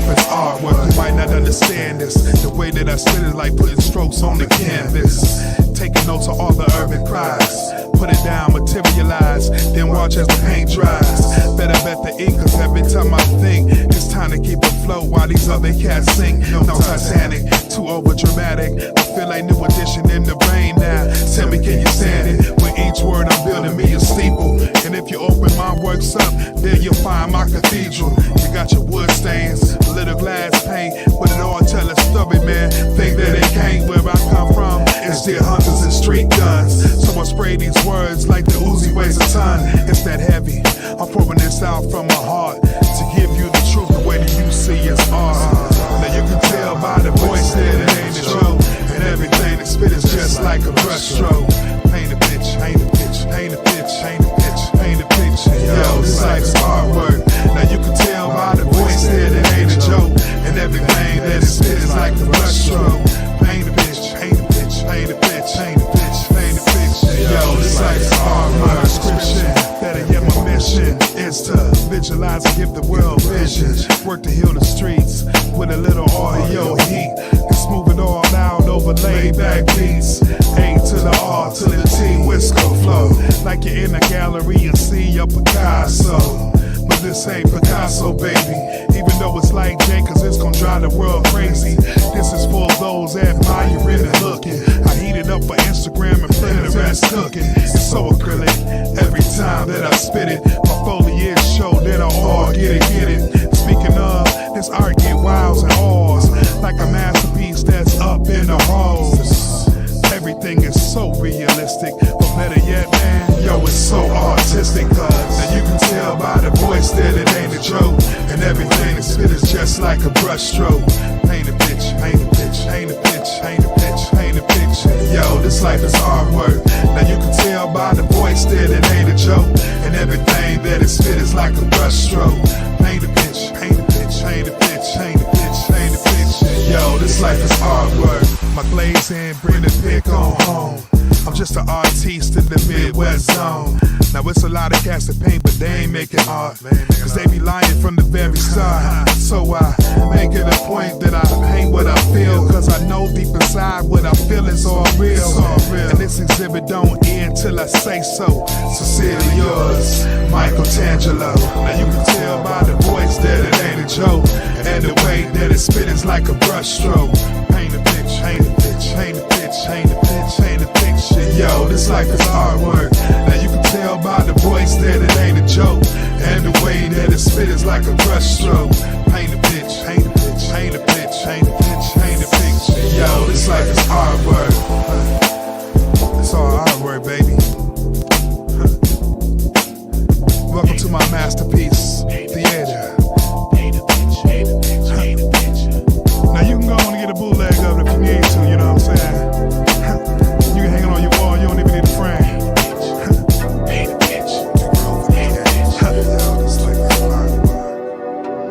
life is artwork. You might not understand this. The way that I spit is like putting strokes on the canvas. Taking notes of all the urban cries. Put it down, materialize, then watch as the paint dries. Better bet the ink, cause every time I think it's time to keep afloat while these other cats sink. No Titanic, too over dramatic. I feel like new edition in the rain now. Tell me, can you stand it? With each word I'm building me a steeple. And if you open my works up, then you'll find my cathedral. You got your wood stains, a little glass paint, but it all tell a story, man. Think that it can't. Where I come from, it's deer hunters and street guns. So I spray these words like the Uzi weighs a ton. It's that heavy. I'm pouring this out from my heart to give you the truth the way that you see is art. Now you can tell by the voice that it ain't the truth, and everything that spit is just like a brushstroke. Paint a picture, paint a picture, paint a picture, paint a picture, paint a picture. Yo, this life's artwork. Now you can tell by the voice that it ain't a joke, and everything that it spit is like a brushstroke. Paint a picture, paint a picture, paint a picture, paint a picture, paint a picture. Yo, this life's art, my description. Better yet, my mission is to visualize and give the world vision. Work to heal the streets with a little audio heat. And smooth it all out over laid back beats. A to the R to the T, Wisco flow. Like you're in a gallery and see a Picasso. But this ain't Picasso, baby. Even though it's like Jay, cause it's gon' drive the world crazy. This is for those admiring and looking. I heat it up for Instagram and play the rest cooking. It's so acrylic every time that I spit it. My foliage show that I all get it. Speaking of, this art get wows and awes. Like a masterpiece that's up in the halls. Everything is so realistic, but better yet, man, yo, it's so artistic. Cause and you can tell by the voice that it ain't a joke, and everything that spit is just like a brushstroke. Paint a picture, paint a picture, paint a picture, paint a picture, paint a picture. Yo, this life is artwork. Now you can tell by the voice that it ain't a joke, and everything that it spit is like a brushstroke. Paint a picture, paint a picture, paint a picture, paint a picture, paint a picture. Yo, this life is artwork. My glazing, bring the pick on home. I'm just an artiste in the Midwest zone. Now it's a lot of cats that paint, but they ain't making art. Cause they be lying from the very start. So I make it a point that I paint what I feel. Cause I know deep inside what I feel is all real. And this exhibit don't end till I say so. Sincerely yours, Michael Tangelo. Now you can tell by the voice that it ain't a joke, and the way that it spit is like a brushstroke. Paint a picture, paint a picture, paint a picture, paint a picture, paint a picture. Yo, this life is artwork. Now you can tell by the voice that it ain't a joke, and the way that it spit is like a brushstroke. Paint a picture, paint a picture, paint a picture, paint a picture, paint a picture. Yo, this life is artwork. It's all artwork, baby. Welcome to my masterpiece, theater. Now you can go on and get a bootleg of it if you need to, you know what I'm saying? You can hang it on your wall, you don't even need a frame.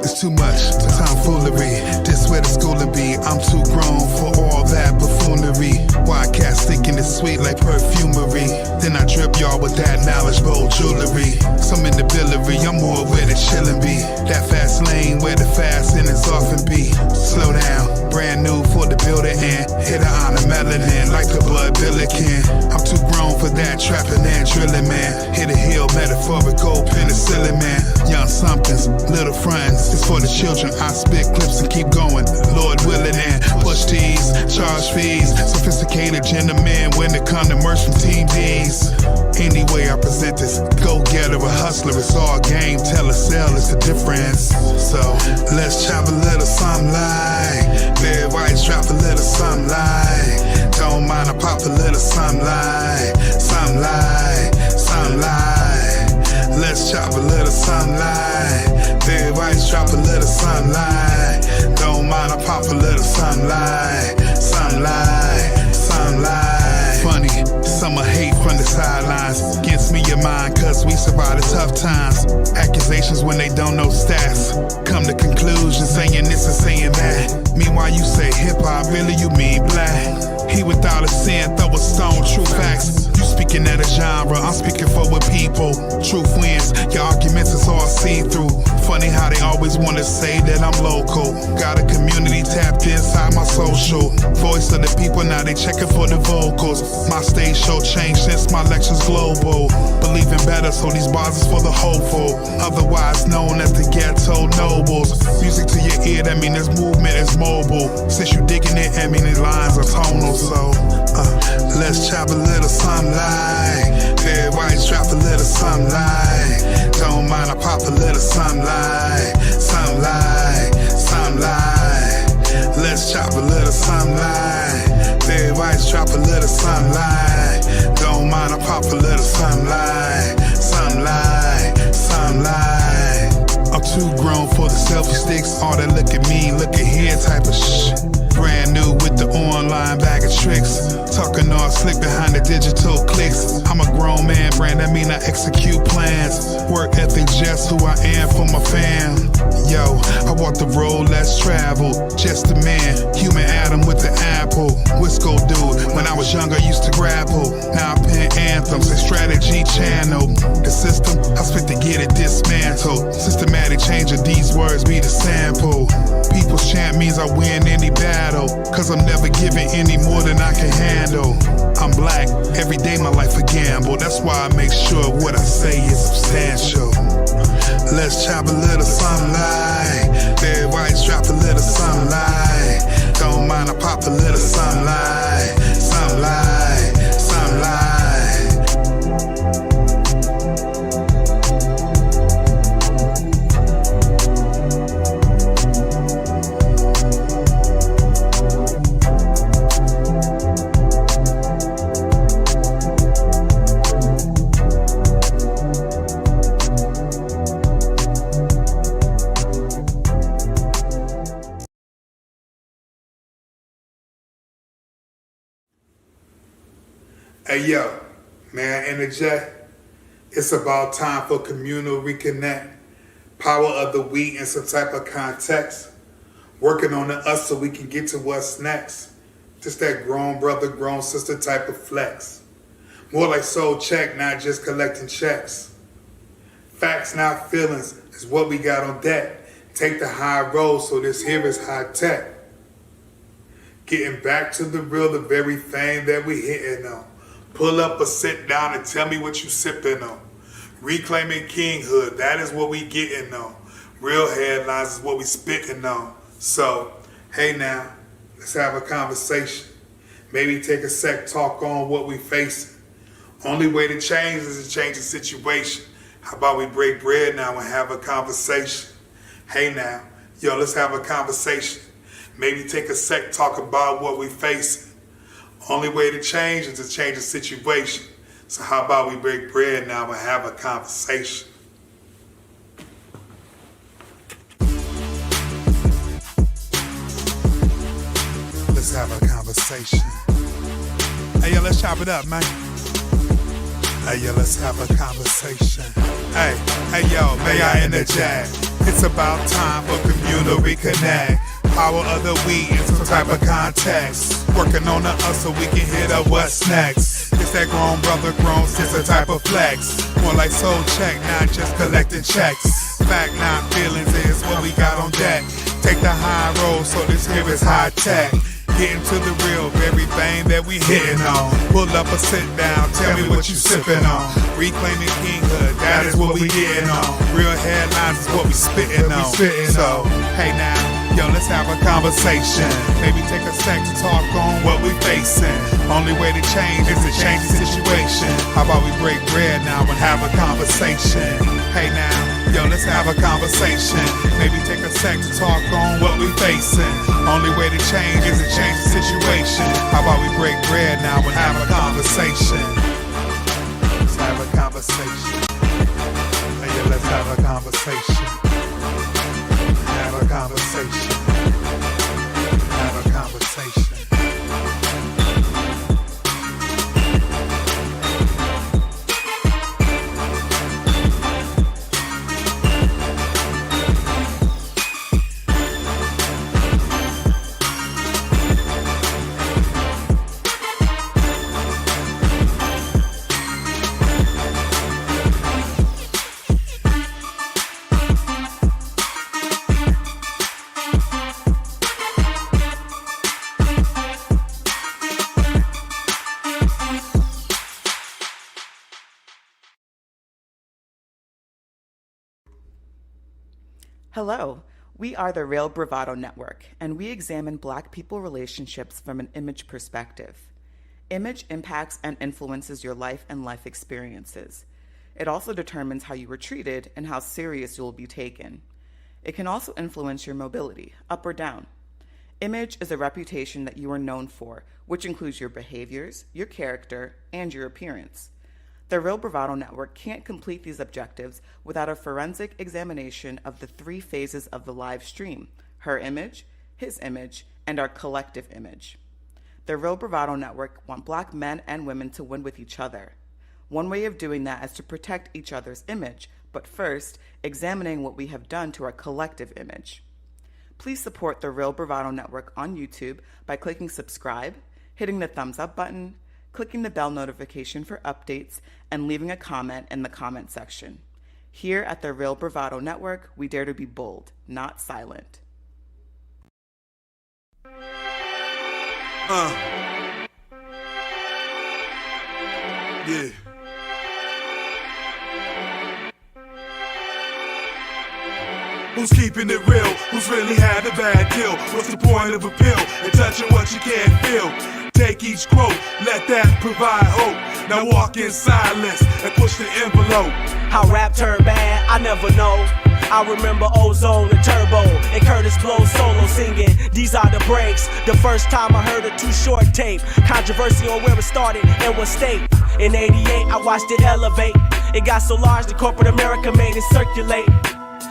It's too much tomfoolery. This where the schooling be. I'm too grown for all that buffoonery. Why cats thinking it's sweet like perfumery? Then I drip y'all with that knowledge bold jewelry. Some in the billory, I'm more where the chillin' be. That fast lane where the fast innings often be. Slow down, brand new for the building and hit her on a melanin like a blood billiken. I'm too grown for that trapping and drilling, man. Hit a hill, metaphorical penicillin, man. Young somethings, little friends. It's for the children, I spit clips and keep going. Lord willing and push T's, charge fees. Sophisticated gentlemen when it come to merch from Team D's. Anyway, I present this go-getter, a hustler. It's all game, tell a sell, it's the difference. So let's chop a little something like Barry White's drop a little something like. Don't mind, I pop a little something like. Something like, something like. Let's chop a little something like. Barry White's drop a little something like. Don't mind, I pop a little something like. Something like, something like. Funny, summer hate from the sidelines. Against me, your mind, cause we survived the tough times. Accusations when they don't know stats. Come to conclusions, saying this and saying that. Meanwhile, you say hip hop, really you mean black. He without a sin, throw a stone, true facts. You speaking speaking at a genre, I'm speaking for the people. Truth wins, your arguments is all see-through. Funny how they always wanna say that I'm local. Got a community tapped inside my social. Voice of the people, now they checking for the vocals. My stage show changed since my lecture's global. Believing better, so these bars is for the hopeful. Otherwise known as the ghetto nobles. Music to your ear, that mean this movement is mobile. Since you digging it, I mean these lines are tonal. So let's chop a little sunlight. Everybody's drop a little sunlight. Don't mind, I pop a little sunlight. Sunlight, sunlight. Let's chop a little sunlight. Everybody's drop a little sunlight. Don't mind, I pop a little sunlight. Sunlight, sunlight. I'm too grown for the selfie sticks. All that look at me, look at here type of shit. Brand new with the online bag of tricks. Talking all slick behind the digital clicks. I'm a grown man, brand, that mean I execute plans. Work ethic, just who I am for my fam. Yo, I walk the road less traveled. Just a man, human Adam with the apple. Wisco dude, when I was younger used to grapple. Now I pen anthems, a strategy channel. The system, I spit to get it dismantled. Systematic change of these words be the sample. People's chant means I win any battle. Cause I'm never giving any more than I can handle. I'm black, every day my life a gamble. That's why I make sure what I say is substantial. Let's chop a little sunlight. Everybody's drop a little sunlight. Don't mind, I pop a little sunlight. Sunlight, sunlight. Hey yo, may I interject? It's about time for communal reconnect. Power of the we in some type of context. Working on the us so we can get to what's next. Just that grown brother, grown sister type of flex. More like soul check, not just collecting checks. Facts, not feelings, is what we got on deck. Take the high road, so this here is high tech. Getting back to the real, the very thing that we hitting on. Pull up or sit down and tell me what you sipping on. Reclaiming kinghood, that is what we getting on. Real headlines is what we spitting on. So, hey now, let's have a conversation. Maybe take a sec, talk on what we facing. Only way to change is to change the situation. How about we break bread now and have a conversation? Hey now, yo, let's have a conversation. Maybe take a sec, talk about what we facing. Only way to change is to change the situation. So how about we break bread now and have a conversation? Let's have a conversation. Hey, yo, let's chop it up, man. Hey, yo, let's have a conversation. Hey, yo, may I interject? It's about time for communal reconnect. Power of the we in some type of context. Working on the us so we can hit up what's next. It's that grown brother, grown sister type of flex. More like soul check, not just collecting checks. Fact, not feelings is what we got on deck. Take the high road, so this here is high tech. Getting to the real, very thing that we hitting on. Pull up or sit down, tell me what you sipping on. Reclaiming kinghood, that is what we getting on. Real headlines is what we spitting on. So, hey now, yo, let's have a conversation. Maybe take a sec to talk on what we facing. Only way to change is to change the situation. How about we break bread now and have a conversation? Hey now, yo, let's have a conversation. Maybe take a sec to talk on what we facing. Only way to change is to change the situation. How about we break bread now and have a conversation? Let's have a conversation. Hey, yo, let's have a conversation. Have a conversation. Have a conversation. Hello, we are the Real Bravado Network, and we examine Black people relationships from an image perspective. Image impacts and influences your life and life experiences. It also determines how you were treated and how serious you will be taken. It can also influence your mobility, up or down. Image is a reputation that you are known for, which includes your behaviors, your character, and your appearance. The Real Bravado Network can't complete these objectives without a forensic examination of the 3 phases of the live stream: her image, his image, and our collective image. The Real Bravado Network want Black men and women to win with each other. One way of doing that is to protect each other's image, but first, examining what we have done to our collective image. Please support the Real Bravado Network on YouTube by clicking subscribe, hitting the thumbs up button, clicking the bell notification for updates, and leaving a comment in the comment section. Here at the Real Bravado Network, we dare to be bold, not silent. Yeah. Who's keeping it real? Who's really had a bad deal? What's the point of a pill and touching what you can't feel? Take each quote, let that provide hope. Now walk in silence and push the envelope. How rap turned bad, I never know. I remember Ozone and Turbo and Curtis Blow solo singing. These are the breaks. The first time I heard a Too Short tape. Controversy on where it started and what state. In '88, I watched it elevate. It got so large that corporate America made it circulate.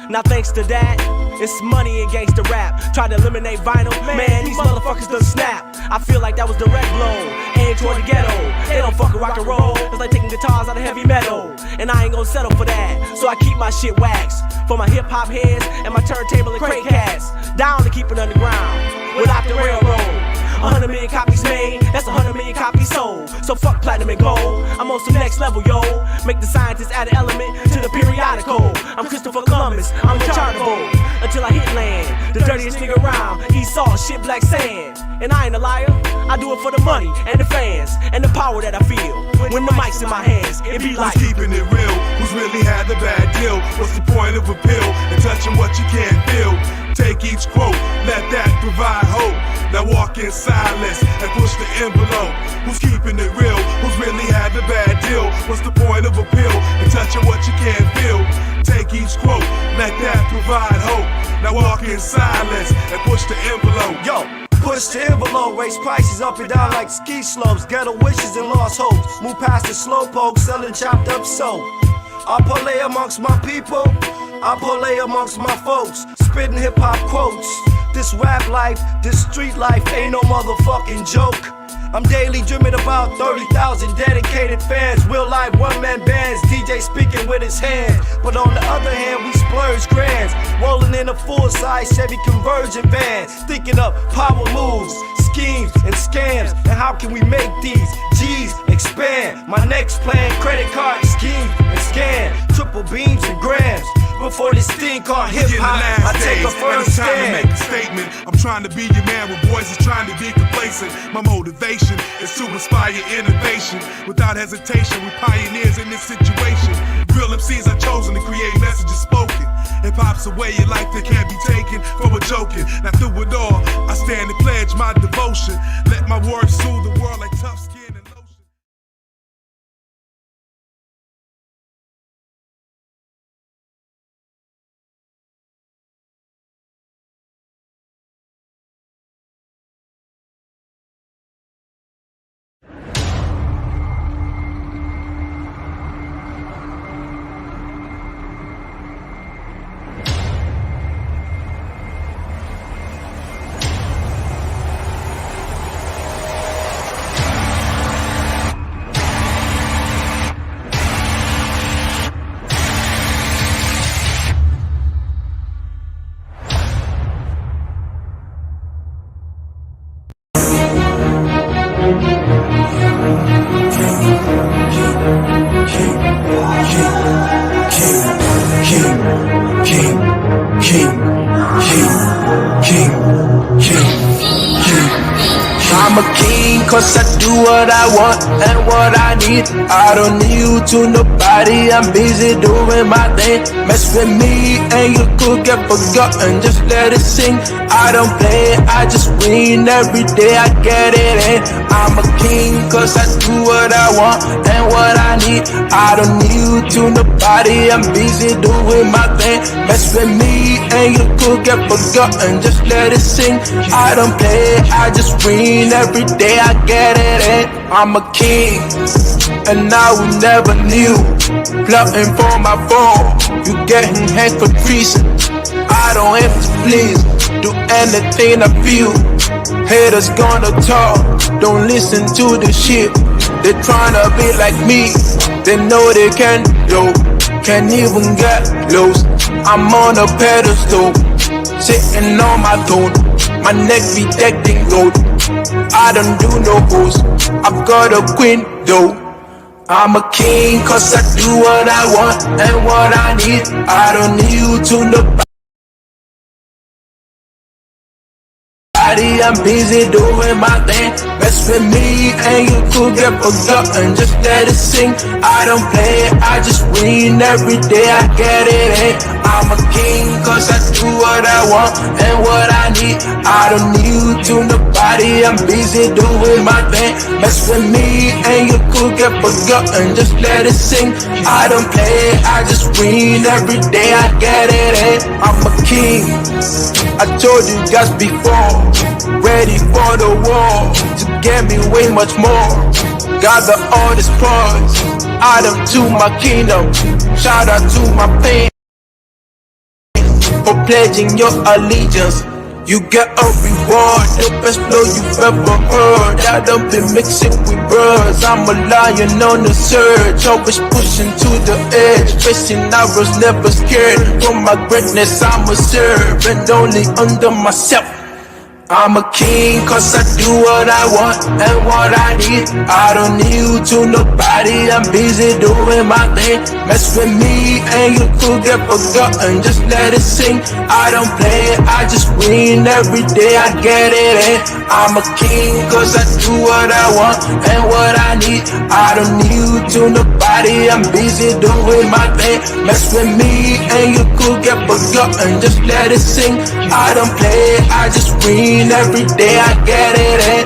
Now thanks to that, it's money in gangsta rap. Tried to eliminate vinyl, man, these motherfuckers done snap. I feel like that was direct blow, aimed toward the ghetto. They don't fucking rock and roll, it's like taking guitars out of heavy metal. And I ain't gonna settle for that, so I keep my shit waxed. For my hip hop heads and my turntable and crate cats. Down to keep it underground, without the railroad. 100 million copies made, that's 100 million copies sold. So fuck platinum and gold, I'm on some next level, yo. Make the scientists add an element to the periodical. I'm Christopher Columbus, I'm unchartable. Until I hit land, the dirtiest nigga around. Esau, shit, black sand. And I ain't a liar, I do it for the money and the fans and the power that I feel. When the mic's in my hands, it be like who's keeping it real? Who's really had the bad deal? What's the point of a pill and touching what you can't feel? Take each quote, let that provide hope. Now walk in silence and push the envelope. Who's keeping it real? Who's really had the bad deal? What's the point of a pill and touching what you can't feel? Take each quote, let that provide hope. Now walk in silence and push the envelope. Yo, push the envelope, raise prices up and down like ski slopes. Ghetto wishes and lost hopes. Move past the slowpoke, selling chopped up soap. I parlay amongst my people, I parlay amongst my folks. Spitting hip hop quotes. This rap life, this street life ain't no motherfucking joke. I'm daily dreaming about 30,000 dedicated fans. Real life one-man bands, DJ speaking with his hands. But on the other hand, we splurge grands. Rolling in a full-size Chevy conversion van. Thinking up power moves, schemes and scams. And how can we make these G's expand? My next plan, credit card schemes and scan. Triple beams and grams. Before this thing called hip-hop, I take a firm stand. Time to make a statement. I'm trying to be your man when boys is trying to be complacent. My motivation is to inspire innovation. Without hesitation, we pioneers in this situation. Real MCs are chosen to create messages spoken. Hip-hop's a way of life that can't be taken for a joking. Now through it all, I stand and pledge my devotion. Let my words soothe the world like tough skin and lotion. I'm a king cause I do what I want and what I need. I don't need you to nobody, I'm busy doing my thing. Mess with me and you could get forgotten, just let it sing. I don't play, I just win every day, I get it in. I'm a king cause I do what I want and what I need. I don't need you to nobody, I'm busy doing my thing. Mess with me and you could get forgotten, just let it sing. I don't play, I just win every day, I get it in. I'm a king, and I will never knew. Plotting for my fall, you getting hate for treason. I don't have to please, do anything I feel. Haters gonna talk, don't listen to the shit. They tryna be like me, they know they can, yo. Can't even get close, I'm on a pedestal, sitting on my throne. My neck be decked in gold. I don't do no hoes, I've got a queen though. I'm a king cause I do what I want and what I need. I don't need you to nobody, I'm busy doing my thing. Mess with me and you could get forgotten, just let it sing. I don't play, I just win every day, I get it in. I'm a king cause I do what I want and what I need. I don't need you to nobody, I'm busy doing my thing. Mess with me and you could get forgotten, just let it sing. I don't play, I just win every day, I get it in. I'm a king, I told you guys before, ready for the war, to get me way much more. Gather all this spoils, add them to my kingdom. Shout out to my fans for pledging your allegiance. You get a reward, the best flow you've ever heard. I don't be mixing with birds, I'm a lion on the surge. Always pushing to the edge, facing arrows, never scared. For my greatness I'ma serve, and only under myself. I'm a king cause I do what I want and what I need. I don't need you to nobody, I'm busy doing my thing. Mess with me and you could get forgotten, just let it sing. I don't play, I just win every day, I get it in. I'm a king cause I do what I want and what I need. I don't need you to nobody, I'm busy doing my thing. Mess with me and you could get forgotten, just let it sing. I don't play, I just win every day, I get it in.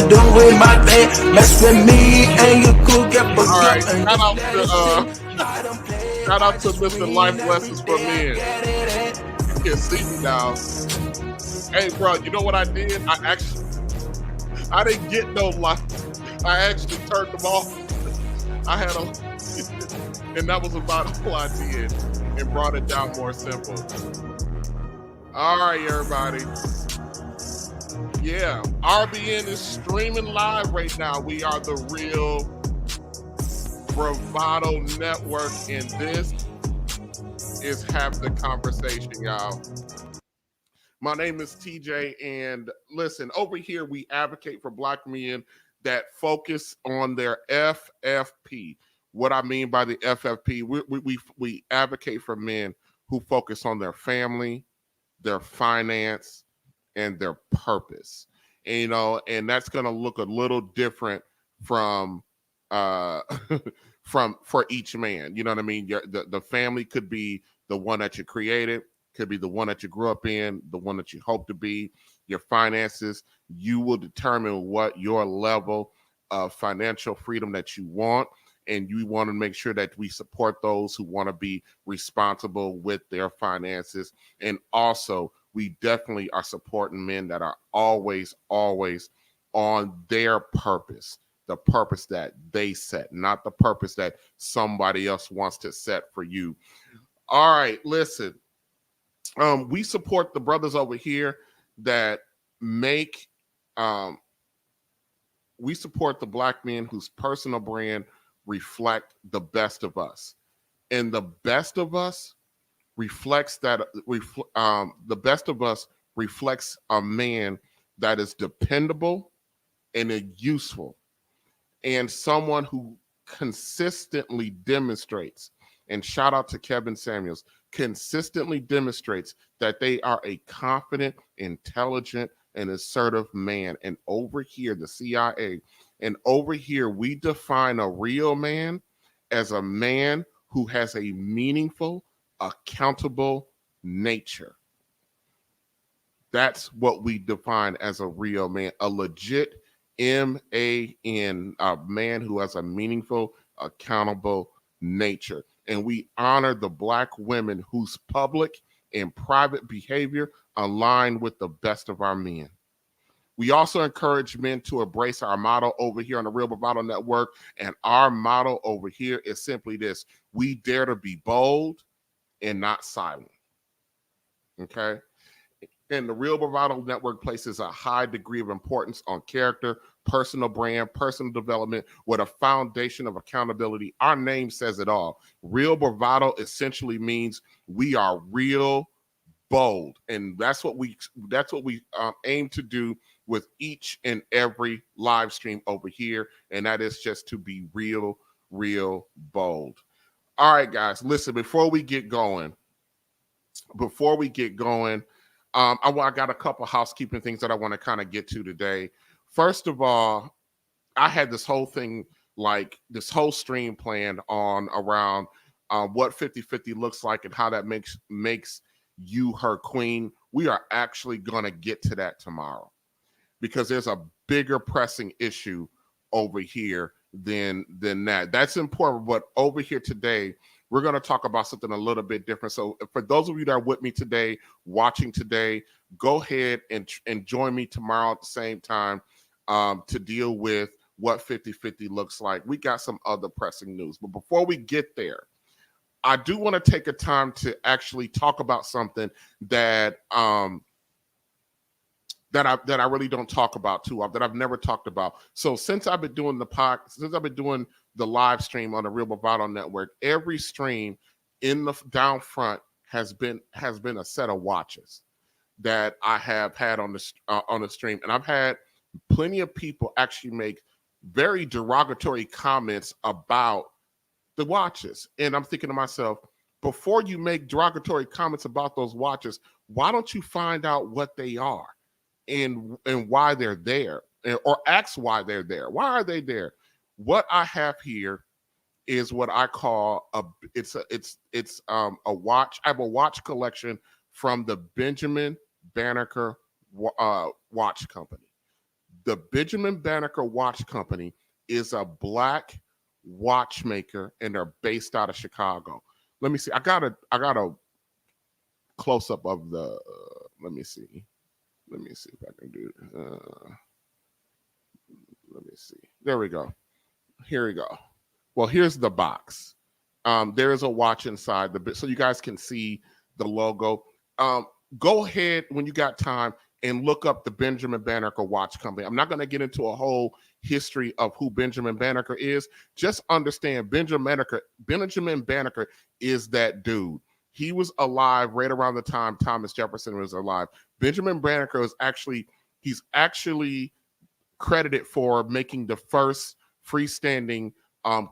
Doing my thing, mess with me and you could get forgotten. All right, shout out to Mr. Life Lessons for Men. You can see me now. Hey, bro, you know what I did? I didn't get no life. I actually turned them off. I had and that was about all I did, and brought it down more simple. All right, everybody. Yeah, RBN is streaming live right now. We are the real Bravado Network, and this is Have the Conversation, y'all. My name is TJ, and listen, over here we advocate for Black men that focus on their FFP. What I mean by the FFP, we advocate for men who focus on their family, their finance, and their purpose. And, you know, and that's going to look a little different from for each man. You know what I mean? The family could be the one that you created, could be the one that you grew up in, the one that you hope to be. Your finances, you will determine what your level of financial freedom that you want. And you want to make sure that we support those who want to be responsible with their finances. And also, we definitely are supporting men that are always on their purpose, the purpose that they set, not the purpose that somebody else wants to set for you. All right, listen. We support the brothers over here that make, we support the Black men whose personal brand reflect the best of us. And the best of us reflects that, the best of us reflects a man that is dependable and useful. and someone who consistently demonstrates, and shout out to Kevin Samuels, consistently demonstrates that they are a confident, intelligent, and assertive man. And over here, the CIA, and over here, we define a real man as a man who has a meaningful, accountable nature. That's what we define as a real man, a legit MAN, a man who has a meaningful, accountable nature. And we honor the Black women whose public and private behavior align with the best of our men. We also encourage men to embrace our motto over here on the Real Bravado Network. And our motto over here is simply this: we dare to be bold and not silent. Okay? And the Real Bravado Network places a high degree of importance on character, personal brand, personal development, with a foundation of accountability. Our name says it all. Real Bravado essentially means we are real bold, and that's what we aim to do with each and every live stream over here, and that is just to be real bold. All right, guys, listen. Before we get going. I got a couple housekeeping things that I want to kind of get to today. First of all, I had this whole thing, like this whole stream planned on around what 50-50 looks like and how that makes you her queen. We are actually going to get to that tomorrow because there's a bigger pressing issue over here than that. That's important. But over here today, we're going to talk about something a little bit different. So for those of you that are with me today, watching today, go ahead and join me tomorrow at the same time to deal with what 50-50 looks like. We got some other pressing news. But before we get there, I do want to take a time to actually talk about something that that I really don't talk about too often, that I've never talked about. So since I've been doing the live stream on the Real Bravado Network, every stream in the down front has been a set of watches that I have had on the stream, and I've had plenty of people actually make very derogatory comments about the watches. And I'm thinking to myself, before you make derogatory comments about those watches, why don't you find out what they are and why they're there, or ask why they're there? Why are they there? What I have here is what I call a watch. I have a watch collection from the Benjamin Banneker Watch Company. The Benjamin Banneker Watch Company is a Black watchmaker, and they're based out of Chicago. Let me see. I got a close up of the. Let me see if I can do it. Let me see. There we go. Here we go. Well, here's the box. There is a watch inside so you guys can see the logo. Go ahead when you got time and look up the Benjamin Banneker Watch Company. I'm not going to get into a whole history of who Benjamin Banneker is. Just understand Benjamin Banneker is that dude. He was alive right around the time Thomas Jefferson was alive. Benjamin Banneker he's actually credited for making the first freestanding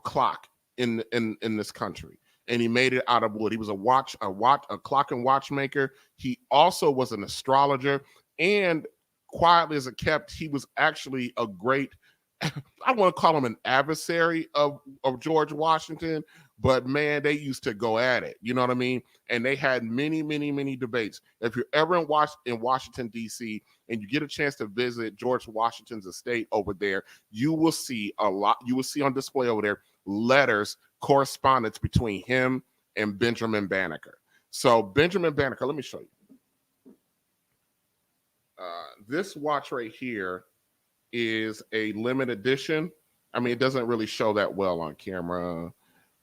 clock in this country, and he made it out of wood. He was a clock and watchmaker. He also was an astrologer, and quietly as it kept, he was actually a great, I want to call him an adversary of George Washington, but man, they used to go at it. You know what I mean? And they had many debates. If you're ever in Washington, D.C., and you get a chance to visit George Washington's estate over there, you will see on display over there letters, correspondence between him and Benjamin Banneker. So Benjamin Banneker, let me show you. This watch right here is a limited edition. I mean, it doesn't really show that well on camera,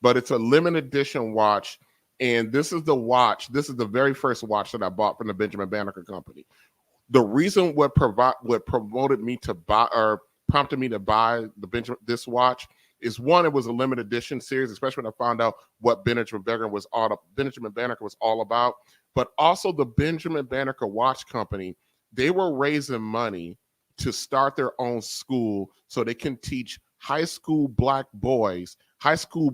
but it's a limited edition watch. And this is the watch. This is the very first watch that I bought from the Benjamin Banneker Company. The reason what promoted me to buy, or prompted me to buy this watch, is one, it was a limited edition series, especially when I found out what Benjamin Banneker was all about. But also the Benjamin Banneker Watch Company, they were raising money to start their own school so they can teach high school black boys who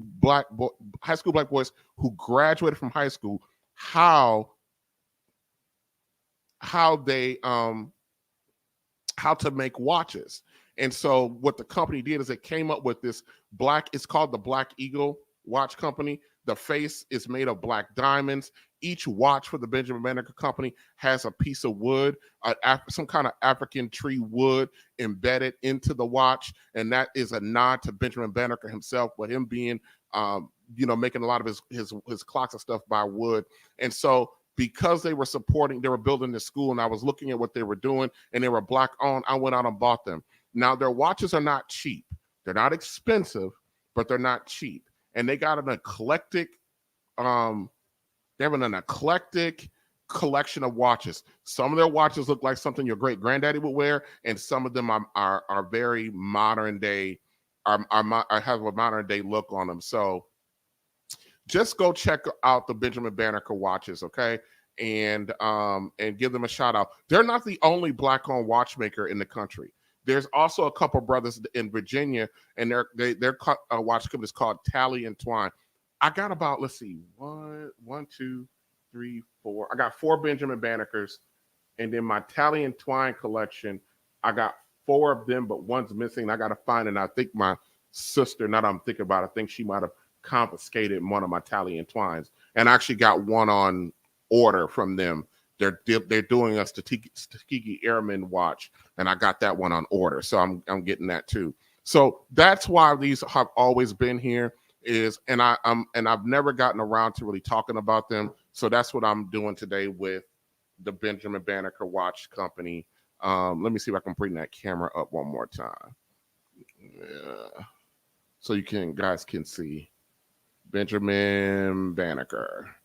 graduated from high school, how they how to make watches. And so what the company did is it came up with this it's called the Black Eagle watch company. The face is made of black diamonds. Each watch for the Benjamin Banneker company has a piece of wood, some kind of African tree wood embedded into the watch. And that is a nod to Benjamin Banneker himself, with him being, making a lot of his clocks and stuff by wood. And so because they were building this school, and I was looking at what they were doing, and they were black owned, I went out and bought them. Now, their watches are not cheap. They're not expensive, but they're not cheap. And they got an eclectic, they have an eclectic collection of watches. Some of their watches look like something your great granddaddy would wear, and some of them are very modern day, have a modern day look on them. So just go check out the Benjamin Banneker watches, okay? And give them a shout out. They're not the only black-owned watchmaker in the country. There's also a couple brothers in Virginia, and their watch company is called Tally and Twine. I got about, let's see, one, two, three, four. I got 4 Benjamin Bannekers, and then my Tally and Twine collection, I got 4 of them, but one's missing. I got to find it. And I think my sister, now that I'm thinking about it, I think she might have confiscated one of my Tally and Twines, and I actually got one on order from them. They're doing a Tuskegee Airman watch, and I got that one on order, so I'm getting that too. So that's why these have always been here. And I've never gotten around to really talking about them. So that's what I'm doing today with the Benjamin Banneker Watch Company. Let me see if I can bring that camera up one more time. Yeah. So guys can see Benjamin Banneker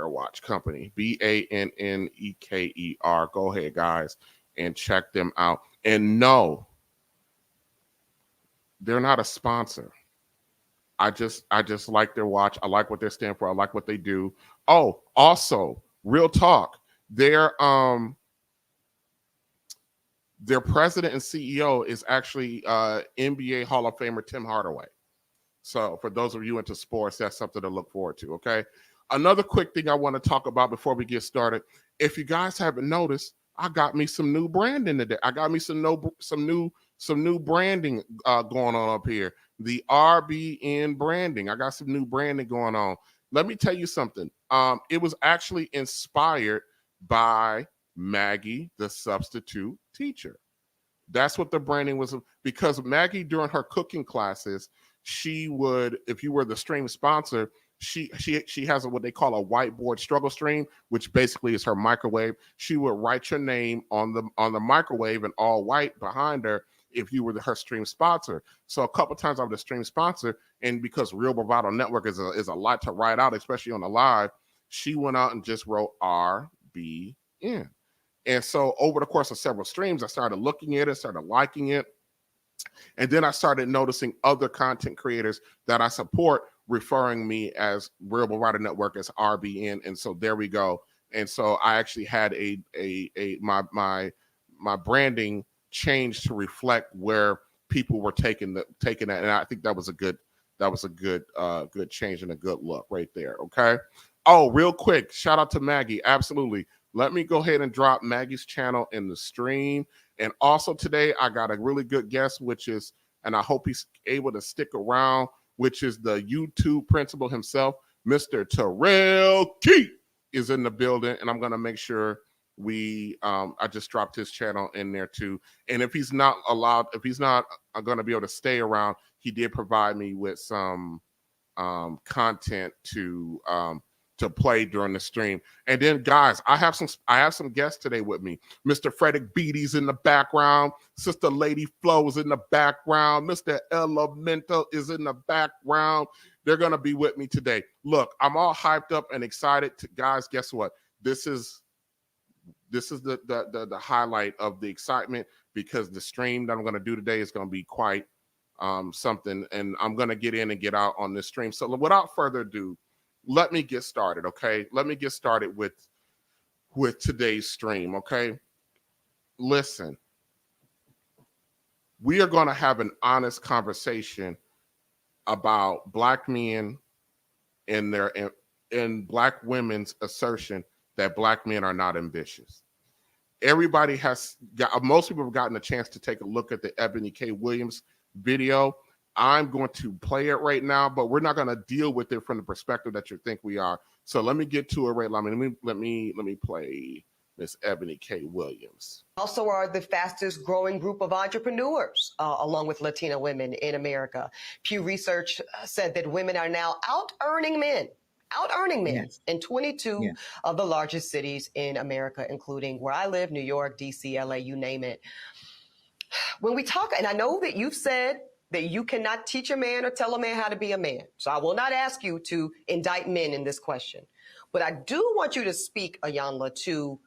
Watch Company, Banneker. Go ahead, guys, and check them out. And no, they're not a sponsor. I just like their watch. I like what they stand for. I like what they do. Oh, also, real talk. Their president and CEO is actually NBA Hall of Famer Tim Hardaway. So for those of you into sports, that's something to look forward to, okay? Another quick thing I want to talk about before we get started. If you guys haven't noticed, I got me some new branding today. I got me some new branding going on up here. The RBN branding. I got some new branding going on. Let me tell you something. It was actually inspired by Maggie, the substitute teacher. That's what the branding was, because Maggie, during her cooking classes, she would, if you were the stream sponsor, she has what they call a whiteboard struggle stream, which basically is her microwave. She would write your name on the microwave in all white behind her if you were her stream sponsor. So a couple times I was the stream sponsor, and because Real Bravado Network is a lot to write out, especially on the live, she went out and just wrote RBN. And so over the course of several streams, I started looking at it, started liking it. And then I started noticing other content creators that I support referring me as Real Bravado Network as RBN. And so there we go. And so I actually had my branding changed to reflect where people were taking that. And I think that was a good change and a good look right there. Okay. Oh, real quick, shout out to Maggie. Absolutely. Let me go ahead and drop Maggie's channel in the stream. And also today, I got a really good guest, and I hope he's able to stick around, which is the YouTube principal himself, Mr. Terrell Key is in the building. And I'm going to make sure I just dropped his channel in there too. And if he's not going to be able to stay around, he did provide me with some content to play during the stream. And then, guys, I have some guests today with me. Mr. Frederick Beatty's in the background. Sister Lady Flo is in the background. Mr. Elemental is in the background. They're going to be with me today. Look, I'm all hyped up and excited. Guys, guess what? This is the highlight of the excitement, because the stream that I'm going to do today is going to be quite something, and I'm going to get in and get out on this stream. So without further ado, let me get started, okay? Let me get started with today's stream, okay? Listen, we are going to have an honest conversation about Black men and Black women's assertion that Black men are not ambitious. Most people have gotten a chance to take a look at the Ebony K. Williams video. I'm going to play it right now, but we're not going to deal with it from the perspective that you think we are. So let me get to it right now. Let me play Miss Ebony K. Williams. Also are the fastest growing group of entrepreneurs, along with Latina women in America. Pew Research said that women are now out-earning men yes. in 22 yes. of the largest cities in America, including where I live, New York, DC, LA, you name it. When we talk, and I know that you've said that you cannot teach a man or tell a man how to be a man. So I will not ask you to indict men in this question. But I do want you to speak, Iyanla, to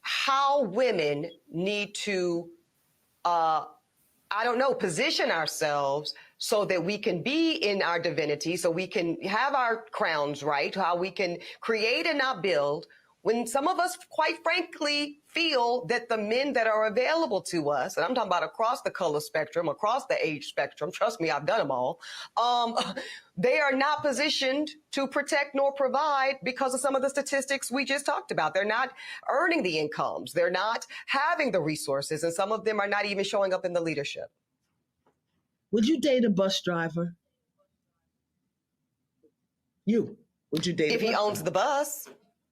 how women need to, position ourselves so that we can be in our divinity, so we can have our crowns right, how we can create and not build, when some of us, quite frankly, feel that the men that are available to us, and I'm talking about across the color spectrum, across the age spectrum, trust me, I've done them all, they are not positioned to protect nor provide because of some of the statistics we just talked about. They're not earning the incomes. They're not having the resources, and some of them are not even showing up in the leadership. Would you date a bus driver? Would you date if a bus he owns driver? the bus?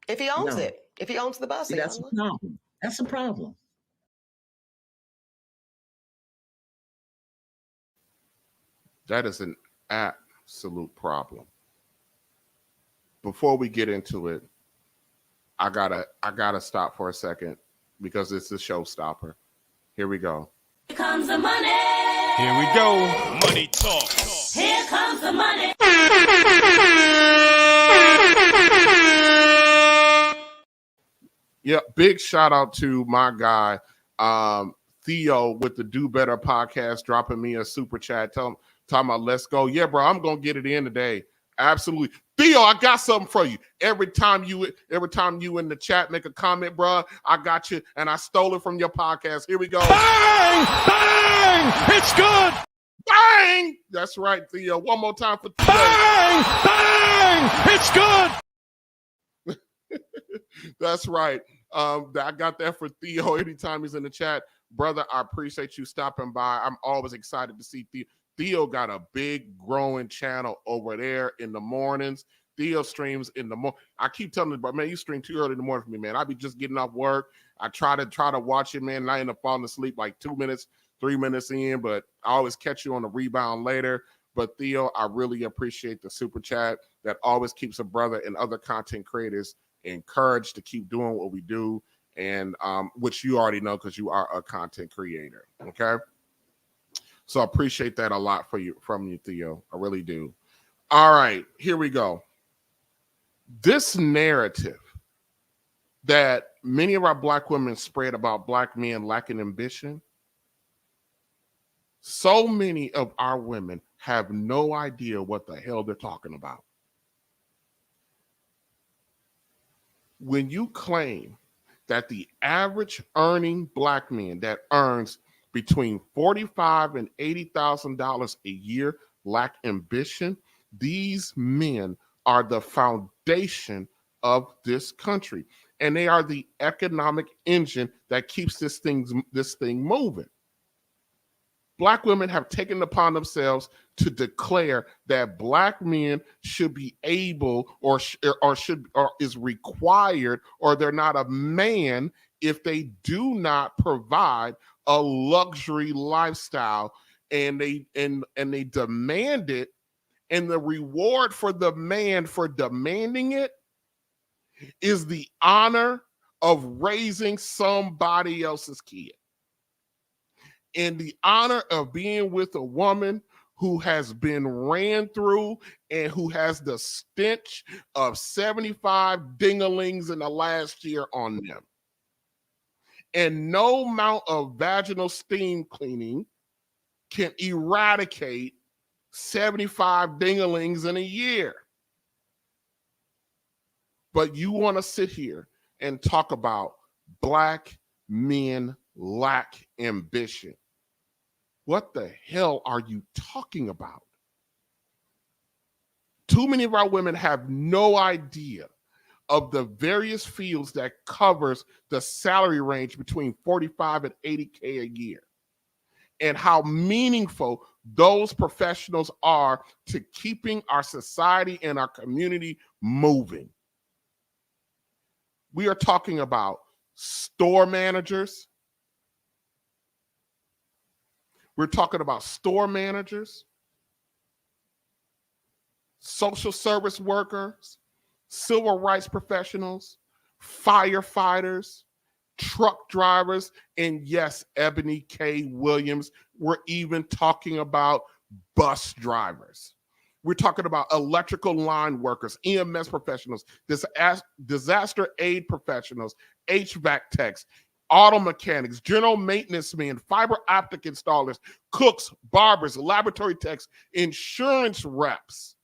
If he owns it, if he owns the bus, see, that's a problem. That's a problem. That is an absolute problem. Before we get into it, I gotta stop for a second because it's a showstopper. Here we go. Here comes the money. Here we go. Money talk. Here comes the money. Yeah, big shout out to my guy, Theo with the Do Better podcast, dropping me a super chat, talking about let's go. Yeah, bro, I'm gonna get it in today. Absolutely. Theo, I got something for you. Every time you in the chat make a comment, bro, I got you, and I stole it from your podcast. Here we go. Bang! Bang! It's good! Bang! That's right, Theo. One more time for Theo. Bang! Bang! It's good! That's right. I got that for Theo anytime he's in the chat. Brother, I appreciate you stopping by. I'm always excited to see Theo. Theo got a big growing channel over there in the mornings. Theo streams in the morning. I keep telling him, but man, you stream too early in the morning for me, man. I be just getting off work. I try to watch it, man, and I end up falling asleep like 2 minutes, 3 minutes in, but I always catch you on the rebound later. But Theo, I really appreciate the super chat. That always keeps a brother and other content creators encouraged to keep doing what we do, and which you already know because you are a content creator. Okay. So I appreciate that a lot from you, Theo. I really do. All right, here we go. This narrative that many of our Black women spread about Black men lacking ambition, so many of our women have no idea what the hell they're talking about. When you claim that the average earning Black man that earns between $45,000 and $80,000 a year lack ambition, these men are the foundation of this country, and they are the economic engine that keeps this thing moving. Black women have taken it upon themselves to declare that Black men should be able or is required, or they're not a man if they do not provide a luxury lifestyle, and they demand it, and the reward for the man for demanding it is the honor of raising somebody else's kid, and the honor of being with a woman who has been ran through and who has the stench of 75 dinglings in the last year on them. And no amount of vaginal steam cleaning can eradicate 75 dinglings in a year. But you want to sit here and talk about Black men lack ambition. What the hell are you talking about? Too many of our women have no idea of the various fields that covers the salary range between 45 and 80K a year, and how meaningful those professionals are to keeping our society and our community moving. We are talking about store managers. We're talking about store managers, social service workers, civil rights professionals, firefighters, truck drivers, and yes, Ebony K. Williams. We're even talking about bus drivers. We're talking about electrical line workers, EMS professionals, disaster aid professionals, HVAC techs, auto mechanics, general maintenance men, fiber optic installers, cooks, barbers, laboratory techs, insurance reps.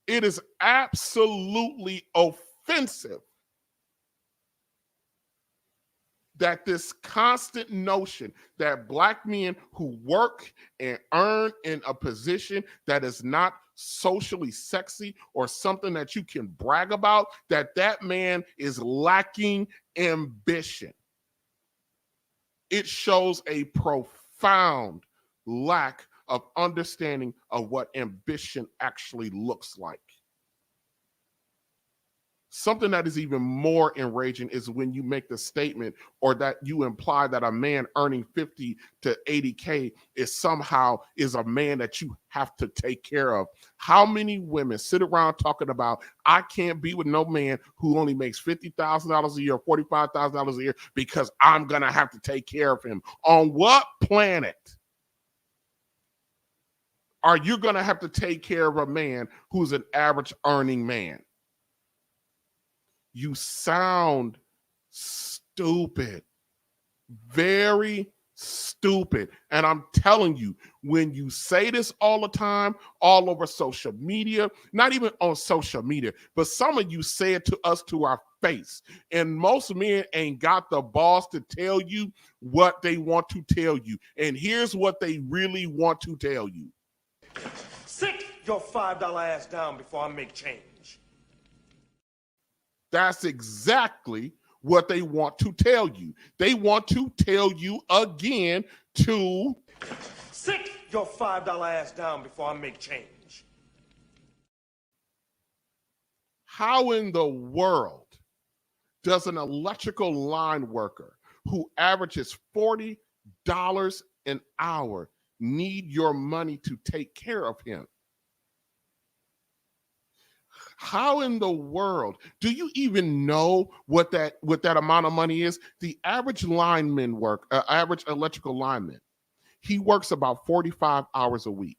It is absolutely offensive that this constant notion that Black men who work and earn in a position that is not socially sexy or something that you can brag about, that man is lacking ambition. It shows a profound lack of understanding of what ambition actually looks like. Something that is even more enraging is when you make the statement or that you imply that a man earning 50 to 80K is a man that you have to take care of. How many women sit around talking about, I can't be with no man who only makes $50,000 a year, $45,000 a year because I'm going to have to take care of him? On what planet are you going to have to take care of a man who's an average earning man? You sound stupid, very stupid. And I'm telling you, when you say this all the time, all over social media, not even on social media, but some of you say it to us to our face. And most men ain't got the balls to tell you what they want to tell you. And here's what they really want to tell you. Sit your $5 ass down before I make change. That's exactly what they want to tell you. They want to tell you again to sit your $5 ass down before I make change. How in the world does an electrical line worker who averages $40 an hour need your money to take care of him? How in the world do you even know what that amount of money is? The average average electrical lineman, he works about 45 hours a week.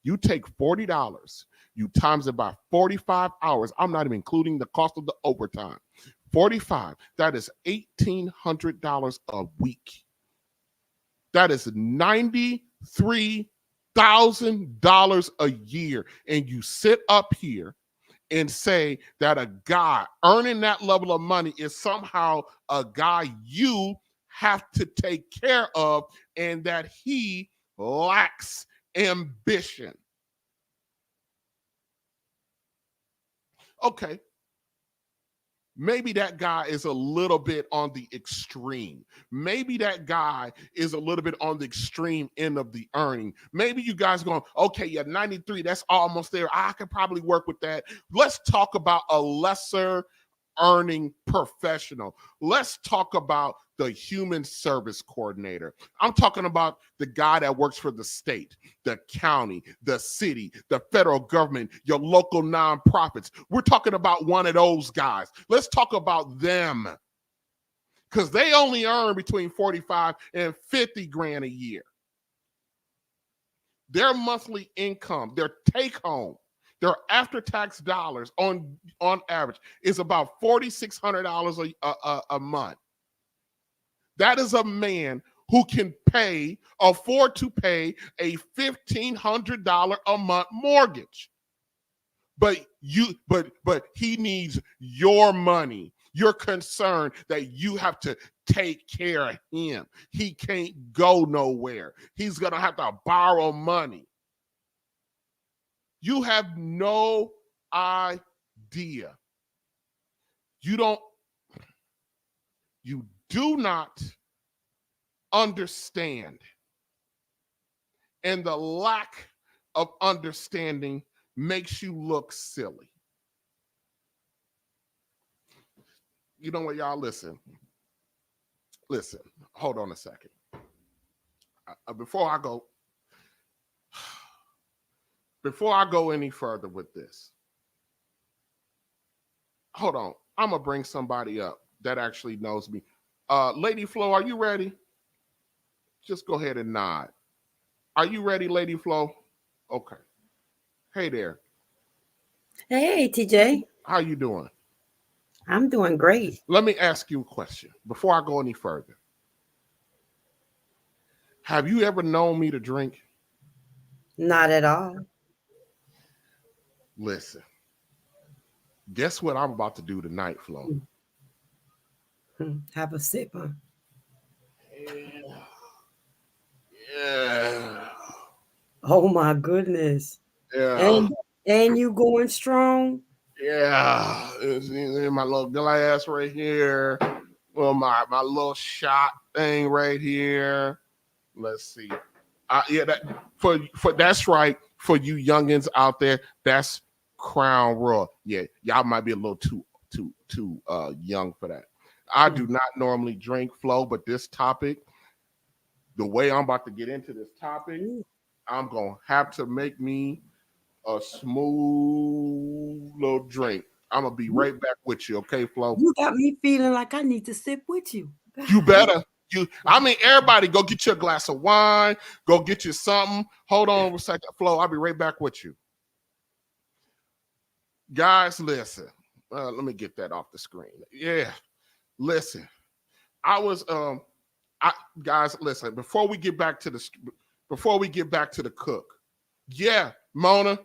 You take $40, you times it by 45 hours. I'm not even including the cost of the overtime. 45, that is $1,800 a week. That is $93,000 a year. And you sit up here and say that a guy earning that level of money is somehow a guy you have to take care of and that he lacks ambition. Okay. Maybe that guy is a little bit on the extreme. Maybe that guy is a little bit on the extreme end of the earning. Maybe you guys are going, okay, yeah, 93, that's almost there. I could probably work with that. Let's talk about a lesser earning professional. Let's talk about the human service coordinator. I'm talking about the guy that works for the state, the county, the city, the federal government, your local nonprofits. We're talking about one of those guys. Let's talk about them because they only earn between 45 and 50 grand a year. Their monthly income, their take home, their after-tax dollars on average is about $4,600 a month. That is a man who can afford to pay a $1,500 a month mortgage. But he needs your money. You're concerned that you have to take care of him. He can't go nowhere. He's going to have to borrow money. You have no idea. You do not understand. And the lack of understanding makes you look silly. You know what, y'all? Listen, hold on a second. Before I go any further with this, hold on. I'm going to bring somebody up that actually knows me. Lady Flo, are you ready? Just go ahead and nod. Are you ready, Lady Flo? Okay. Hey there. Hey, TJ. How you doing? I'm doing great. Let me ask you a question before I go any further. Have you ever known me to drink? Not at all. Listen. Guess what I'm about to do tonight, Flo? Have a sip, huh? Yeah. Oh my goodness. Yeah. And you going strong? Yeah. It's in my little glass right here. Well, my little shot thing right here. Let's see. Yeah, that for that's right. For you youngins out there, that's Crown Royal. Yeah, y'all might be a little too young for that. I do not normally drink, Flo, but this topic, the way I'm about to get into this topic, I'm gonna have to make me a smooth little drink. I'm gonna be right back with you, okay, Flo? You got me feeling like I need to sip with you. You better. Everybody go get you a glass of wine. Go get you something. Hold on a second, Flo. I'll be right back with you. Guys, listen. Let me get that off the screen. Yeah. Listen. Guys, listen. Before we get back to the cook. Yeah, Mona,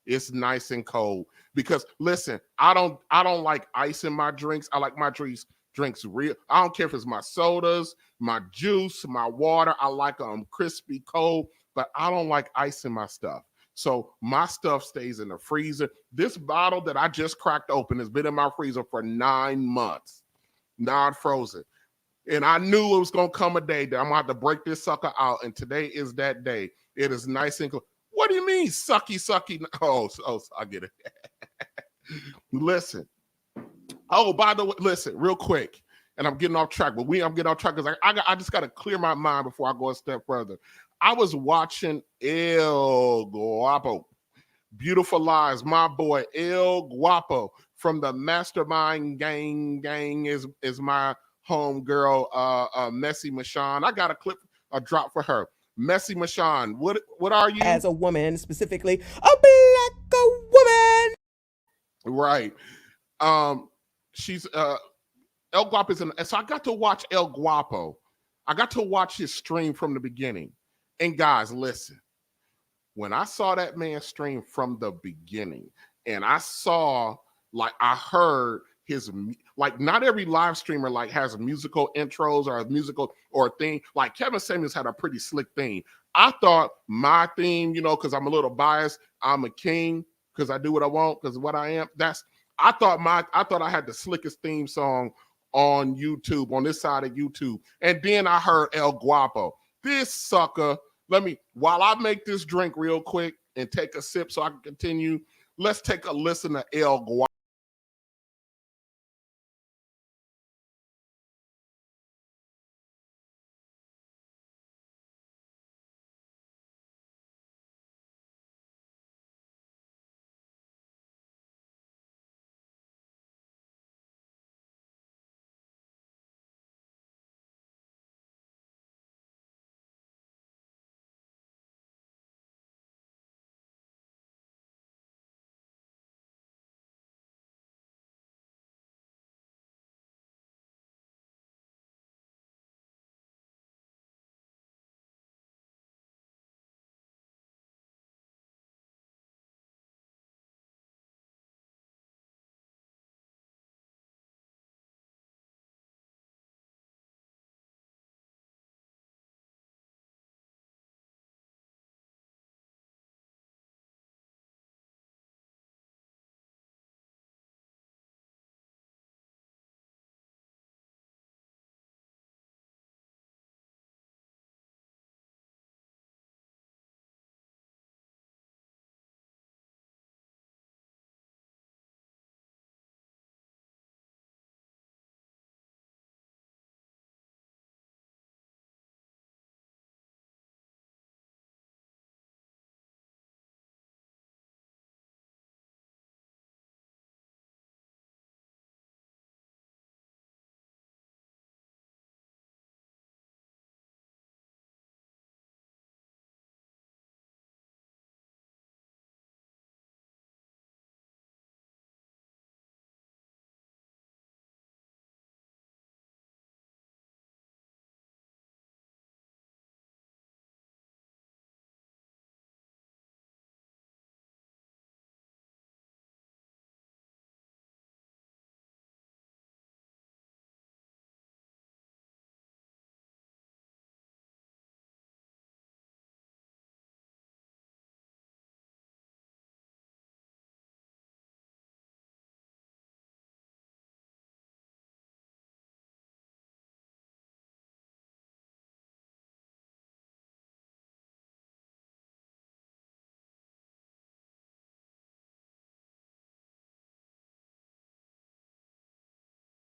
it's nice and cold. Because listen, I don't like ice in my drinks. I like my drinks real. I don't care if it's my sodas, my juice, my water. I like them crispy cold, but I don't like ice in my stuff. So my stuff stays in the freezer. This bottle that I just cracked open has been in my freezer for 9 months, not frozen. And I knew it was going to come a day that I'm going to have to break this sucker out. And today is that day. It is nice and cold. What do you mean, sucky? Oh, I get it. Listen. Oh, by the way, listen, real quick, and I'm getting off track, but I'm getting off track because I just got to clear my mind before I go a step further. I was watching El Guapo, Beautiful Lies, my boy El Guapo from the Mastermind Gang is my homegirl, Messy Michonne. I got a drop for her. Messy Michonne, what are you? As a woman, specifically a black woman. Right. She's El Guapo is so I got to watch El Guapo. I got to watch his stream from the beginning. And guys, listen. When I saw that man stream from the beginning, and I heard his, like, not every live streamer like has musical intros or a musical or a thing. Like Kevin Samuels had a pretty slick theme. I thought my theme, because I'm a little biased, I'm a king because I do what I want because of what I am. I thought I had the slickest theme song on YouTube, on this side of YouTube. And then I heard El Guapo. This sucker, while I make this drink real quick and take a sip so I can continue, let's take a listen to El Guapo.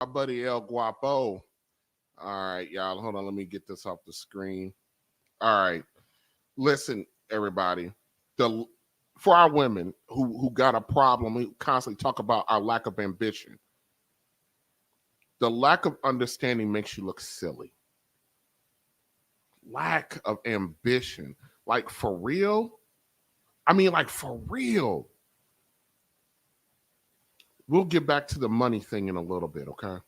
My buddy El Guapo. All right, y'all. Hold on. Let me get this off the screen. All right. Listen, everybody. For our women who got a problem, we constantly talk about our lack of ambition. The lack of understanding makes you look silly. Lack of ambition. Like, for real? I mean, like, for real. We'll get back to the money thing in a little bit, okay?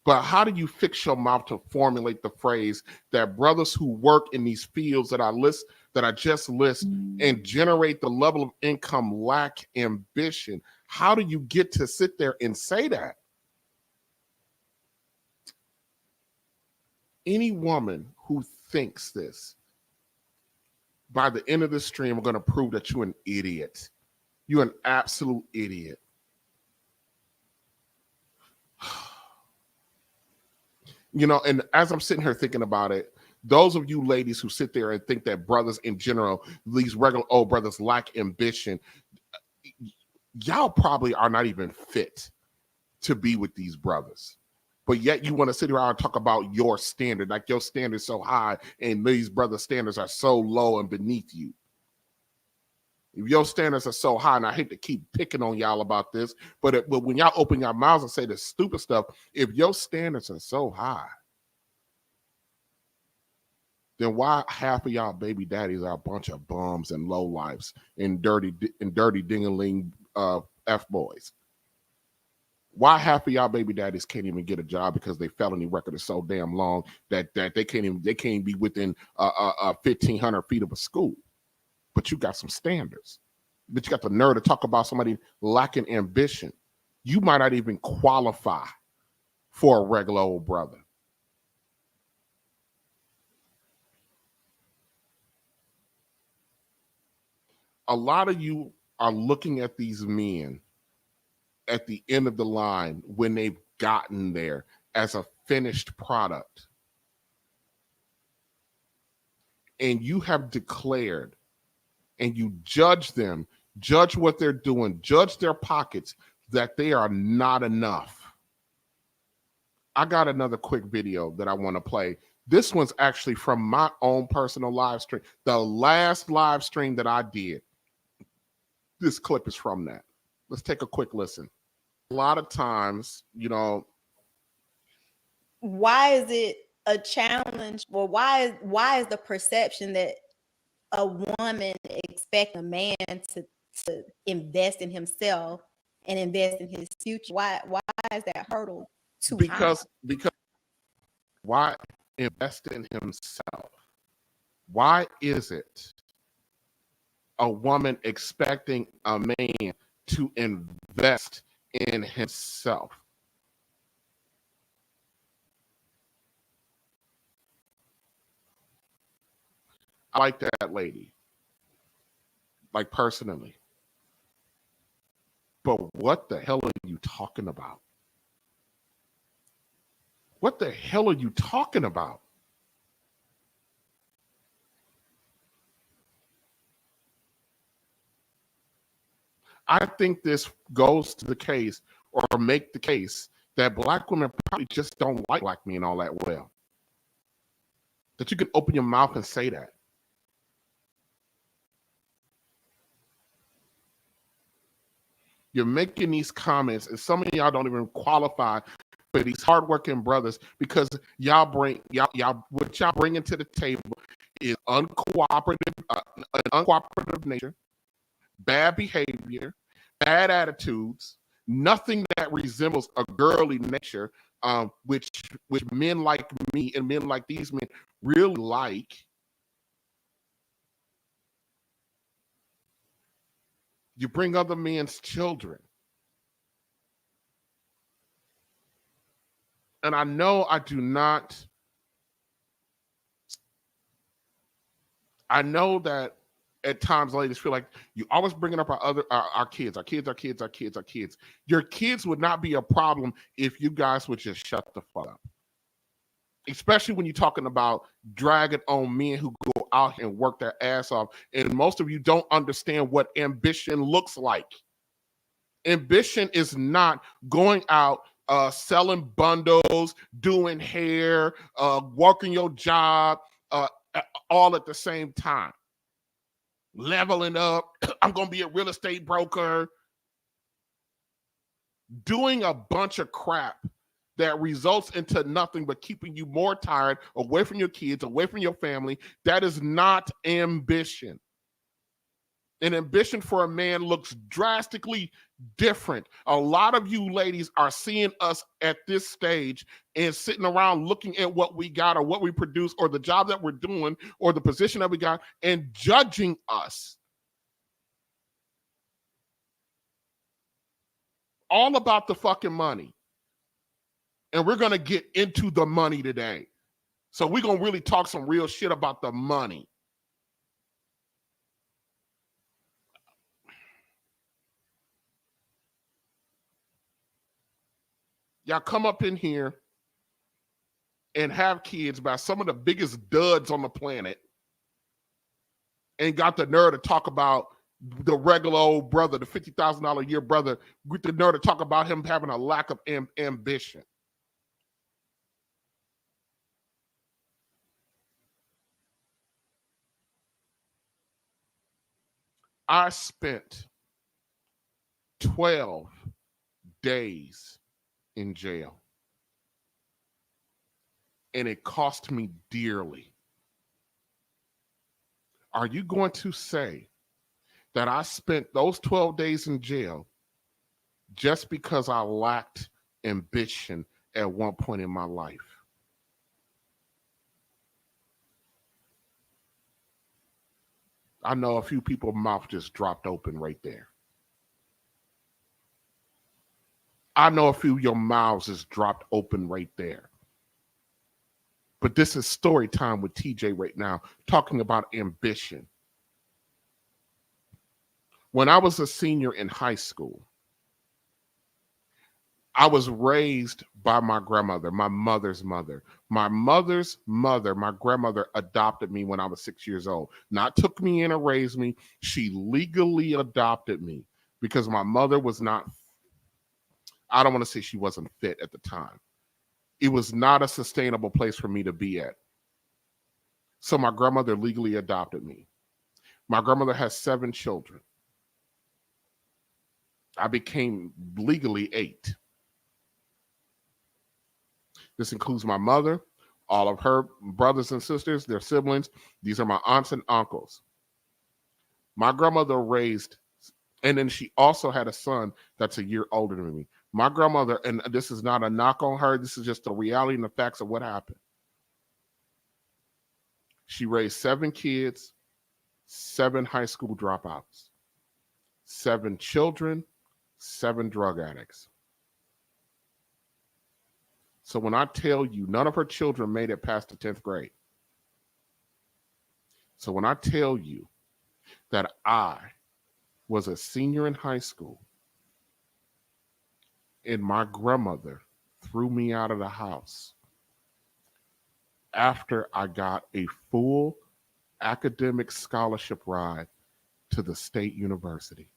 But how do you fix your mouth to formulate the phrase that brothers who work in these fields that I just list and generate the level of income lack ambition? How do you get to sit there and say that? Any woman who thinks this, by the end of the stream, we're going to prove that you're an idiot. You're an absolute idiot. You know, and as I'm sitting here thinking about it, those of you ladies who sit there and think that brothers in general, these regular old brothers lack ambition, y'all probably are not even fit to be with these brothers. But yet you want to sit around and talk about your standard, like your standard's so high and these brothers' standards are so low and beneath you. If your standards are so high, and I hate to keep picking on y'all about this, but when y'all open your mouths and say the stupid stuff, if your standards are so high, then why half of y'all baby daddies are a bunch of bums and lowlifes and dirty ding-a-ling F-boys? Why half of y'all baby daddies can't even get a job because their felony record is so damn long that they can't be within 1,500 feet of a school? But you got some standards. But you got the nerve to talk about somebody lacking ambition. You might not even qualify for a regular old brother. A lot of you are looking at these men at the end of the line when they've gotten there as a finished product. And you have declared, and you judge them, judge what they're doing, judge their pockets, that they are not enough. I got another quick video that I want to play. This one's actually from my own personal live stream. The last live stream that I did. This clip is from that. Let's take a quick listen. A lot of times, you know. Why is it a challenge? Well, why is the perception that a woman expects a man to invest in himself and invest in his future? Why is that hurdle too high? Because why invest in himself? Why is it a woman expecting a man to invest in himself? I like that lady, like personally. But what the hell are you talking about? What the hell are you talking about? I think this goes to the case, or make the case, that black women probably just don't like black men all that well. That you can open your mouth and say that. You're making these comments, and some of y'all don't even qualify for these hardworking brothers because y'all bring what y'all bring into the table is uncooperative nature, bad behavior, bad attitudes, nothing that resembles a girly nature, which men like me and men like these men really like. You bring other men's children. And I know I know that at times ladies feel like you always bringing up our kids. Your kids would not be a problem if you guys would just shut the fuck up. Especially when you're talking about dragging on men who go out here and work their ass off. And most of you don't understand what ambition looks like. Ambition is not going out, selling bundles, doing hair, working your job, all at the same time. Leveling up. I'm going to be a real estate broker. Doing a bunch of crap that results into nothing but keeping you more tired, away from your kids, away from your family. That is not ambition. And ambition for a man looks drastically different. A lot of you ladies are seeing us at this stage and sitting around looking at what we got or what we produce or the job that we're doing or the position that we got and judging us. All about the fucking money. And we're going to get into the money today. So we're going to really talk some real shit about the money. Y'all come up in here and have kids by some of the biggest duds on the planet and got the nerve to talk about the regular old brother, the $50,000 a year brother, with the nerve to talk about him having a lack of ambition. I spent 12 days in jail, and it cost me dearly. Are you going to say that I spent those 12 days in jail just because I lacked ambition at one point in my life? I know a few people's mouth just dropped open right there. I know a few of your mouths just dropped open right there. But this is story time with TJ right now, talking about ambition. When I was a senior in high school, I was raised by my grandmother, my mother's mother. My mother's mother, my grandmother, adopted me when I was 6 years old. Not took me in and raised me. She legally adopted me because my mother was not, I don't want to say she wasn't fit at the time. It was not a sustainable place for me to be at. So my grandmother legally adopted me. My grandmother has 7 children. I became legally 8. This includes my mother, all of her brothers and sisters, their siblings. These are my aunts and uncles. My grandmother raised, and then she also had a son that's a year older than me. My grandmother, and this is not a knock on her, this is just the reality and the facts of what happened. She raised 7 kids, 7 high school dropouts, 7 children, 7 drug addicts. So when I tell you, none of her children made it past the 10th grade. So when I tell you that I was a senior in high school and my grandmother threw me out of the house after I got a full academic scholarship ride to the state university.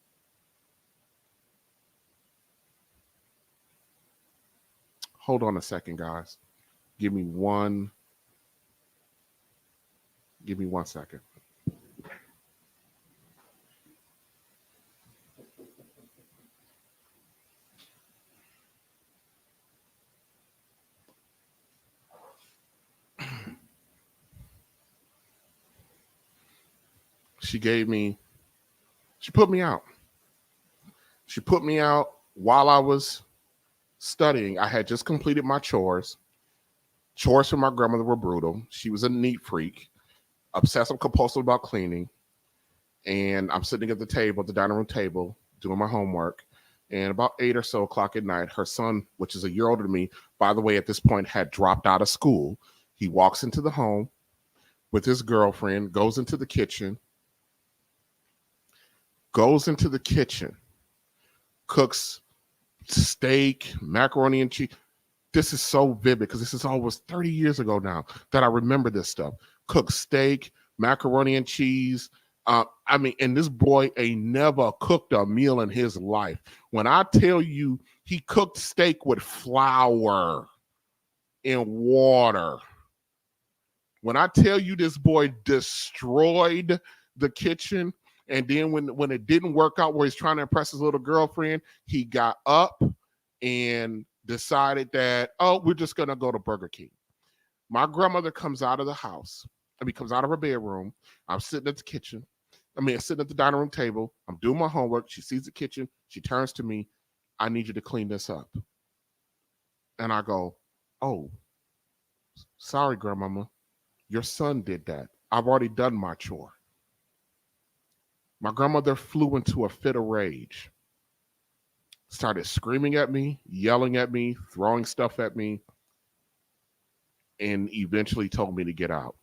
Hold on a second, guys. Give me one second. She put me out. She put me out while I was studying. I had just completed my chores. Chores for my grandmother were brutal. She was a neat freak, obsessive compulsive about cleaning. And I'm sitting at the table, the dining room table, doing my homework. And about 8 or so o'clock at night, her son, which is a year older than me, by the way, at this point had dropped out of school. He walks into the home with his girlfriend, goes into the kitchen, cooks steak, macaroni and cheese. This is so vivid because this is almost 30 years ago now that I remember this stuff. Cook steak, macaroni and cheese. And this boy ain't never cooked a meal in his life. When I tell you He cooked steak with flour and water. When I tell you this boy destroyed the kitchen, and then when it didn't work out where he's trying to impress his little girlfriend, he got up and decided that, oh, we're just going to go to Burger King. My grandmother comes out of the house. Comes out of her bedroom. I'm sitting at the kitchen. Sitting at the dining room table. I'm doing my homework. She sees the kitchen. She turns to me. I need you to clean this up. And I go, oh, sorry, grandmama. Your son did that. I've already done my chore. My grandmother flew into a fit of rage. Started screaming at me, yelling at me, throwing stuff at me, and eventually told me to get out.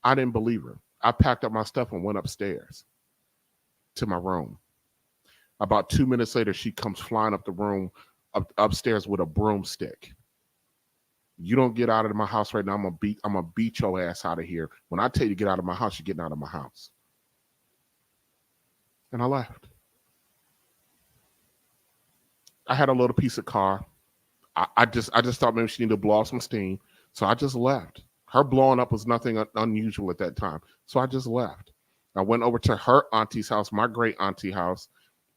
I didn't believe her. I packed up my stuff and went upstairs to my room. About 2 minutes later, she comes flying up the room, upstairs with a broomstick. You don't get out of my house right now, I'm gonna beat your ass out of here. When I tell you to get out of my house, you're getting out of my house. And I left. I had a little piece of car. I just thought maybe she needed to blow off some steam. So I just left. Her blowing up was nothing unusual at that time. So I just left. I went over to her auntie's house, my great auntie house,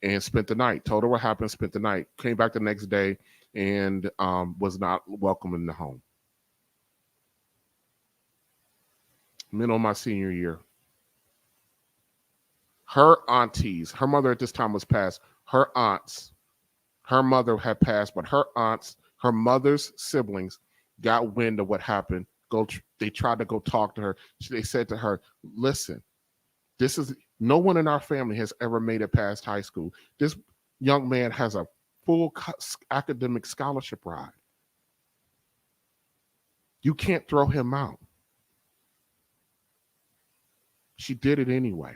and spent the night. Told her what happened, spent the night. Came back the next day and was not welcome in the home. Middle of my senior year. Her aunties, her mother at this time was passed. Her aunts, her mother had passed, but her aunts, her mother's siblings got wind of what happened. They tried to go talk to her. They said to her, listen, no one in our family has ever made it past high school. This young man has a full academic scholarship ride. You can't throw him out. She did it anyway.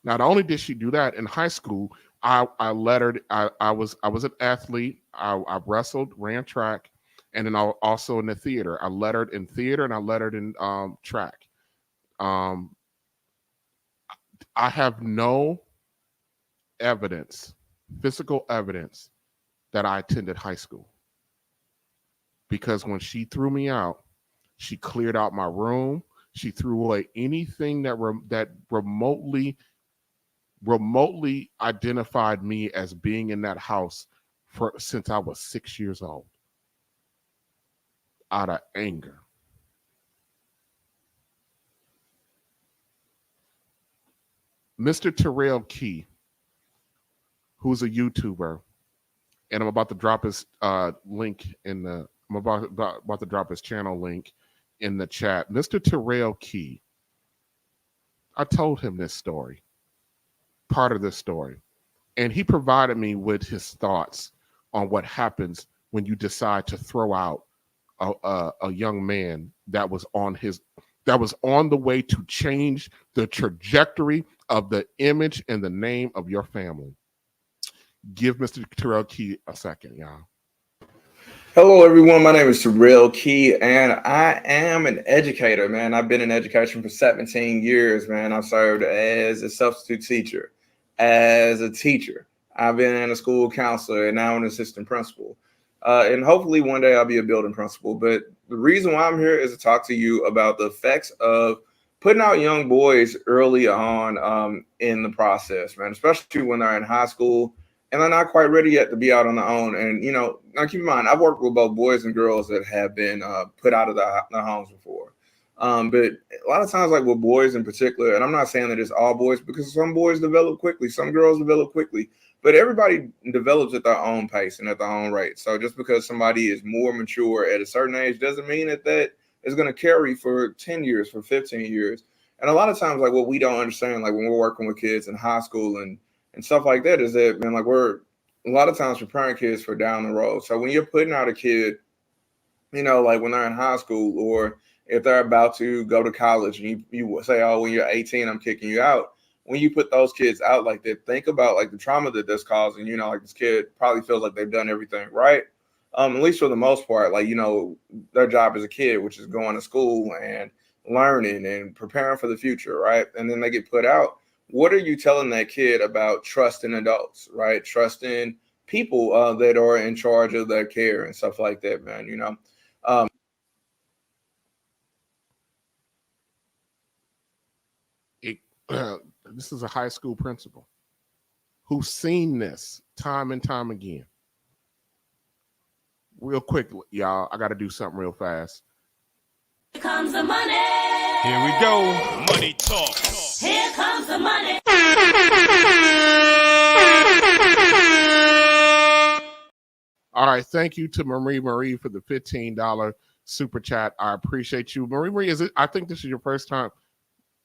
Not only did she do that, in high school, I lettered. I was an athlete. I wrestled, ran track, and then also in the theater. I lettered in theater and I lettered in track. I have no evidence, physical evidence, that I attended high school. Because when she threw me out, she cleared out my room. She threw away anything that remotely identified me as being in that house since I was 6 years old, out of anger. Mr. Terrell Key, who's a YouTuber, and I'm about to drop his link in the. I'm about to drop his channel link in the chat. Mr. Terrell Key, I told him this story, part of this story, and he provided me with his thoughts on what happens when you decide to throw out a young man that was on the way to change the trajectory of the image and the name of your family. Give Mr. Terrell Key a second, y'all. Hello, everyone. My name is Terrell Key, and I am an educator, man. I've been in education for 17 years, man. I've served as a substitute teacher, as a teacher. I've been a school counselor, and now an assistant principal. And hopefully one day I'll be a building principal. But the reason why I'm here is to talk to you about the effects of putting out young boys early on in the process, man, especially when they're in high school and they're not quite ready yet to be out on their own. And, you know, now keep in mind, I've worked with both boys and girls that have been put out of their homes before. But a lot of times, like with boys in particular, and I'm not saying that it's all boys, because some boys develop quickly, some girls develop quickly, but everybody develops at their own pace and at their own rate. So just because somebody is more mature at a certain age doesn't mean that is going to carry for 10 years, for 15 years. And a lot of times, like what we don't understand, like when we're working with kids in high school and stuff like that, is that, man, like we're a lot of times preparing kids for down the road. So when you're putting out a kid, you know, like when they're in high school, or if they're about to go to college and you say, oh, when you're 18, I'm kicking you out. When you put those kids out like that, think about like the trauma that that's causing. You know, like this kid probably feels like they've done everything right. At least for the most part, like, you know, their job as a kid, which is going to school and learning and preparing for the future, right? And then they get put out. what are you telling that kid about trusting adults, right? Trusting people that are in charge of their care and stuff like that, man. You know, this is a high school principal who's seen this time and time again. Real quick, y'all, I got to do something real fast. Here comes the money. Here we go. Money talk. Here comes the money. All right, thank you to Marie for the $15 super chat. I appreciate you, Marie. Is it? I think this is your first time.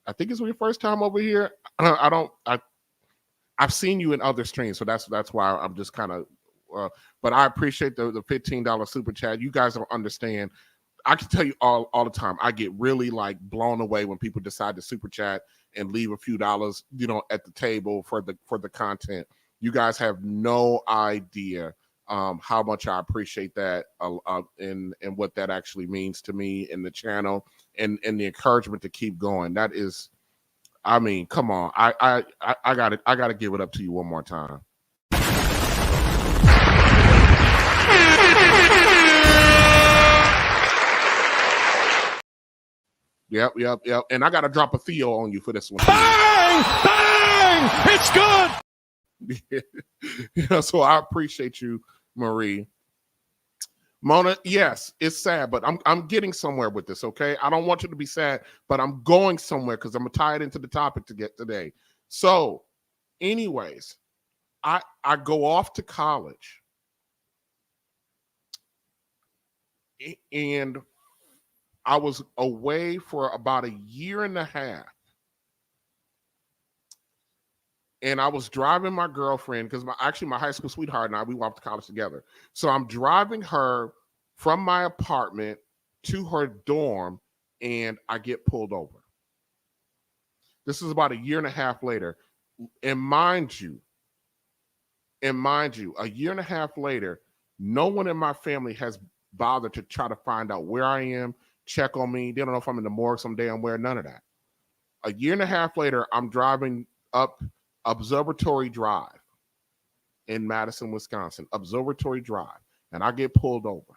I think it's your first time over here. I've seen you in other streams, so that's why I'm just kind of. But I appreciate the $15 super chat. You guys don't understand. I can tell you all the time. I get really like blown away when people decide to super chat and leave a few dollars, at the table for the content. You guys have no idea how much I appreciate that and what that actually means to me and the channel and the encouragement to keep going. That is, I mean, come on. I gotta give it up to you one more time. Yep. And I got to drop a Theo on you for this one. Bang! Bang! It's good! So I appreciate you, Marie. Mona, yes, it's sad, but I'm getting somewhere with this, okay? I don't want you to be sad, but I'm going somewhere because I'm going to tie it into the topic to get today. So, anyways, I go off to college. And I was away for about a year and a half. And I was driving my girlfriend because my high school sweetheart and I, we went to college together. So I'm driving her from my apartment to her dorm and I get pulled over. This is about a year and a half later. And mind you, a year and a half later, no one in my family has bothered to try to find out where I am, check on me. They don't know if I'm in the morgue someday, I'm where, none of that. A year and a half later, I'm driving up Observatory Drive in Madison, Wisconsin. Observatory Drive. And I get pulled over.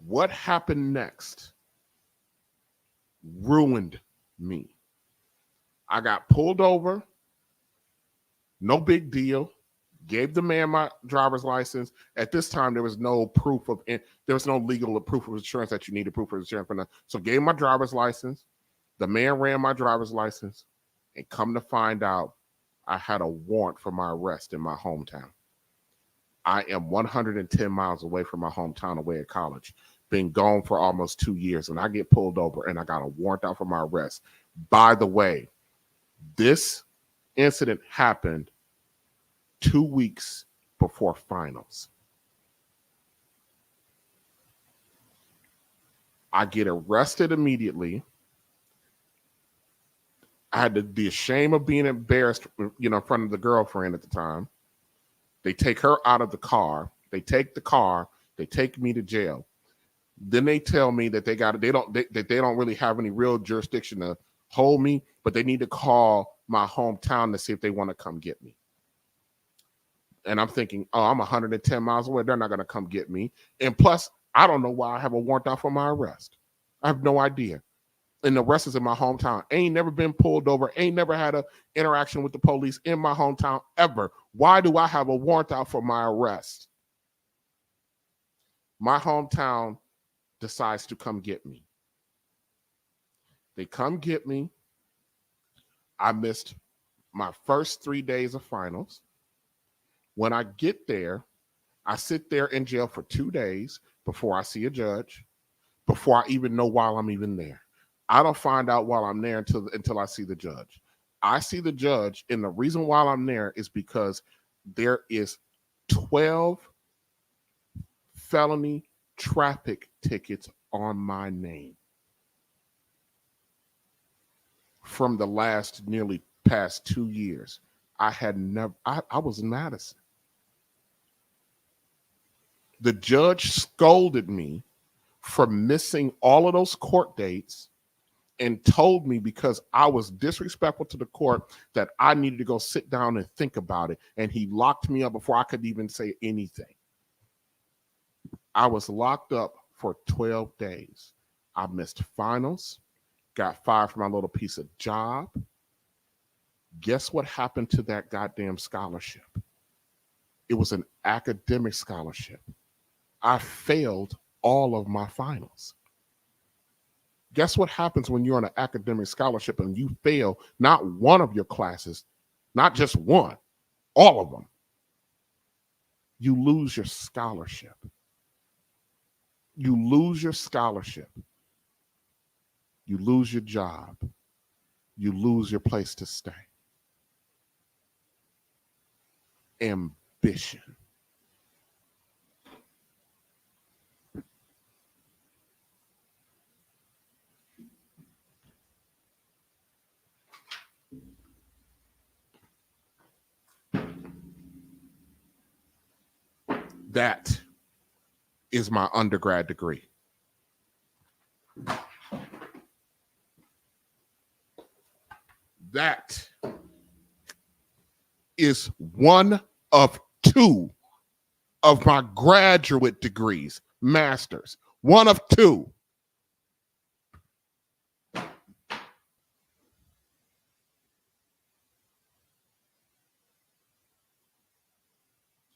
What happened next ruined me. I got pulled over. No big deal. Gave the man my driver's license. At this time, there was no legal proof of insurance that you needed proof of insurance for that. So gave my driver's license. The man ran my driver's license, and come to find out, I had a warrant for my arrest in my hometown. I am 110 miles away from my hometown, away at college. Been gone for almost 2 years, and I get pulled over, and I got a warrant out for my arrest. By the way, this incident happened 2 weeks before finals. I get arrested immediately. I had to be ashamed of being embarrassed, in front of the girlfriend at the time. They take her out of the car. They take the car. They take me to jail. Then they tell me that they don't really have any real jurisdiction to hold me, but they need to call my hometown to see if they want to come get me. And I'm thinking, oh, I'm 110 miles away. They're not going to come get me. And plus, I don't know why I have a warrant out for my arrest. I have no idea. And the rest is in my hometown. Ain't never been pulled over. Ain't never had an interaction with the police in my hometown ever. Why do I have a warrant out for my arrest? My hometown decides to come get me. They come get me. I missed my first 3 days of finals. When I get there, I sit there in jail for 2 days before I see a judge, before I even know while I'm even there. I don't find out while I'm there until I see the judge. I see the judge, and the reason why I'm there is because there is 12 felony traffic tickets on my name from the nearly past 2 years. I was in Madison. The judge scolded me for missing all of those court dates and told me, because I was disrespectful to the court, that I needed to go sit down and think about it. And he locked me up before I could even say anything. I was locked up for 12 days. I missed finals, got fired from my little piece of job. Guess what happened to that goddamn scholarship? It was an academic scholarship. I failed all of my finals. Guess what happens when you're on an academic scholarship and you fail not one of your classes, not just one, all of them? You lose your scholarship. You lose your scholarship. You lose your job. You lose your place to stay. Ambition. That is my undergrad degree. That is one of two of my graduate degrees, masters. One of two.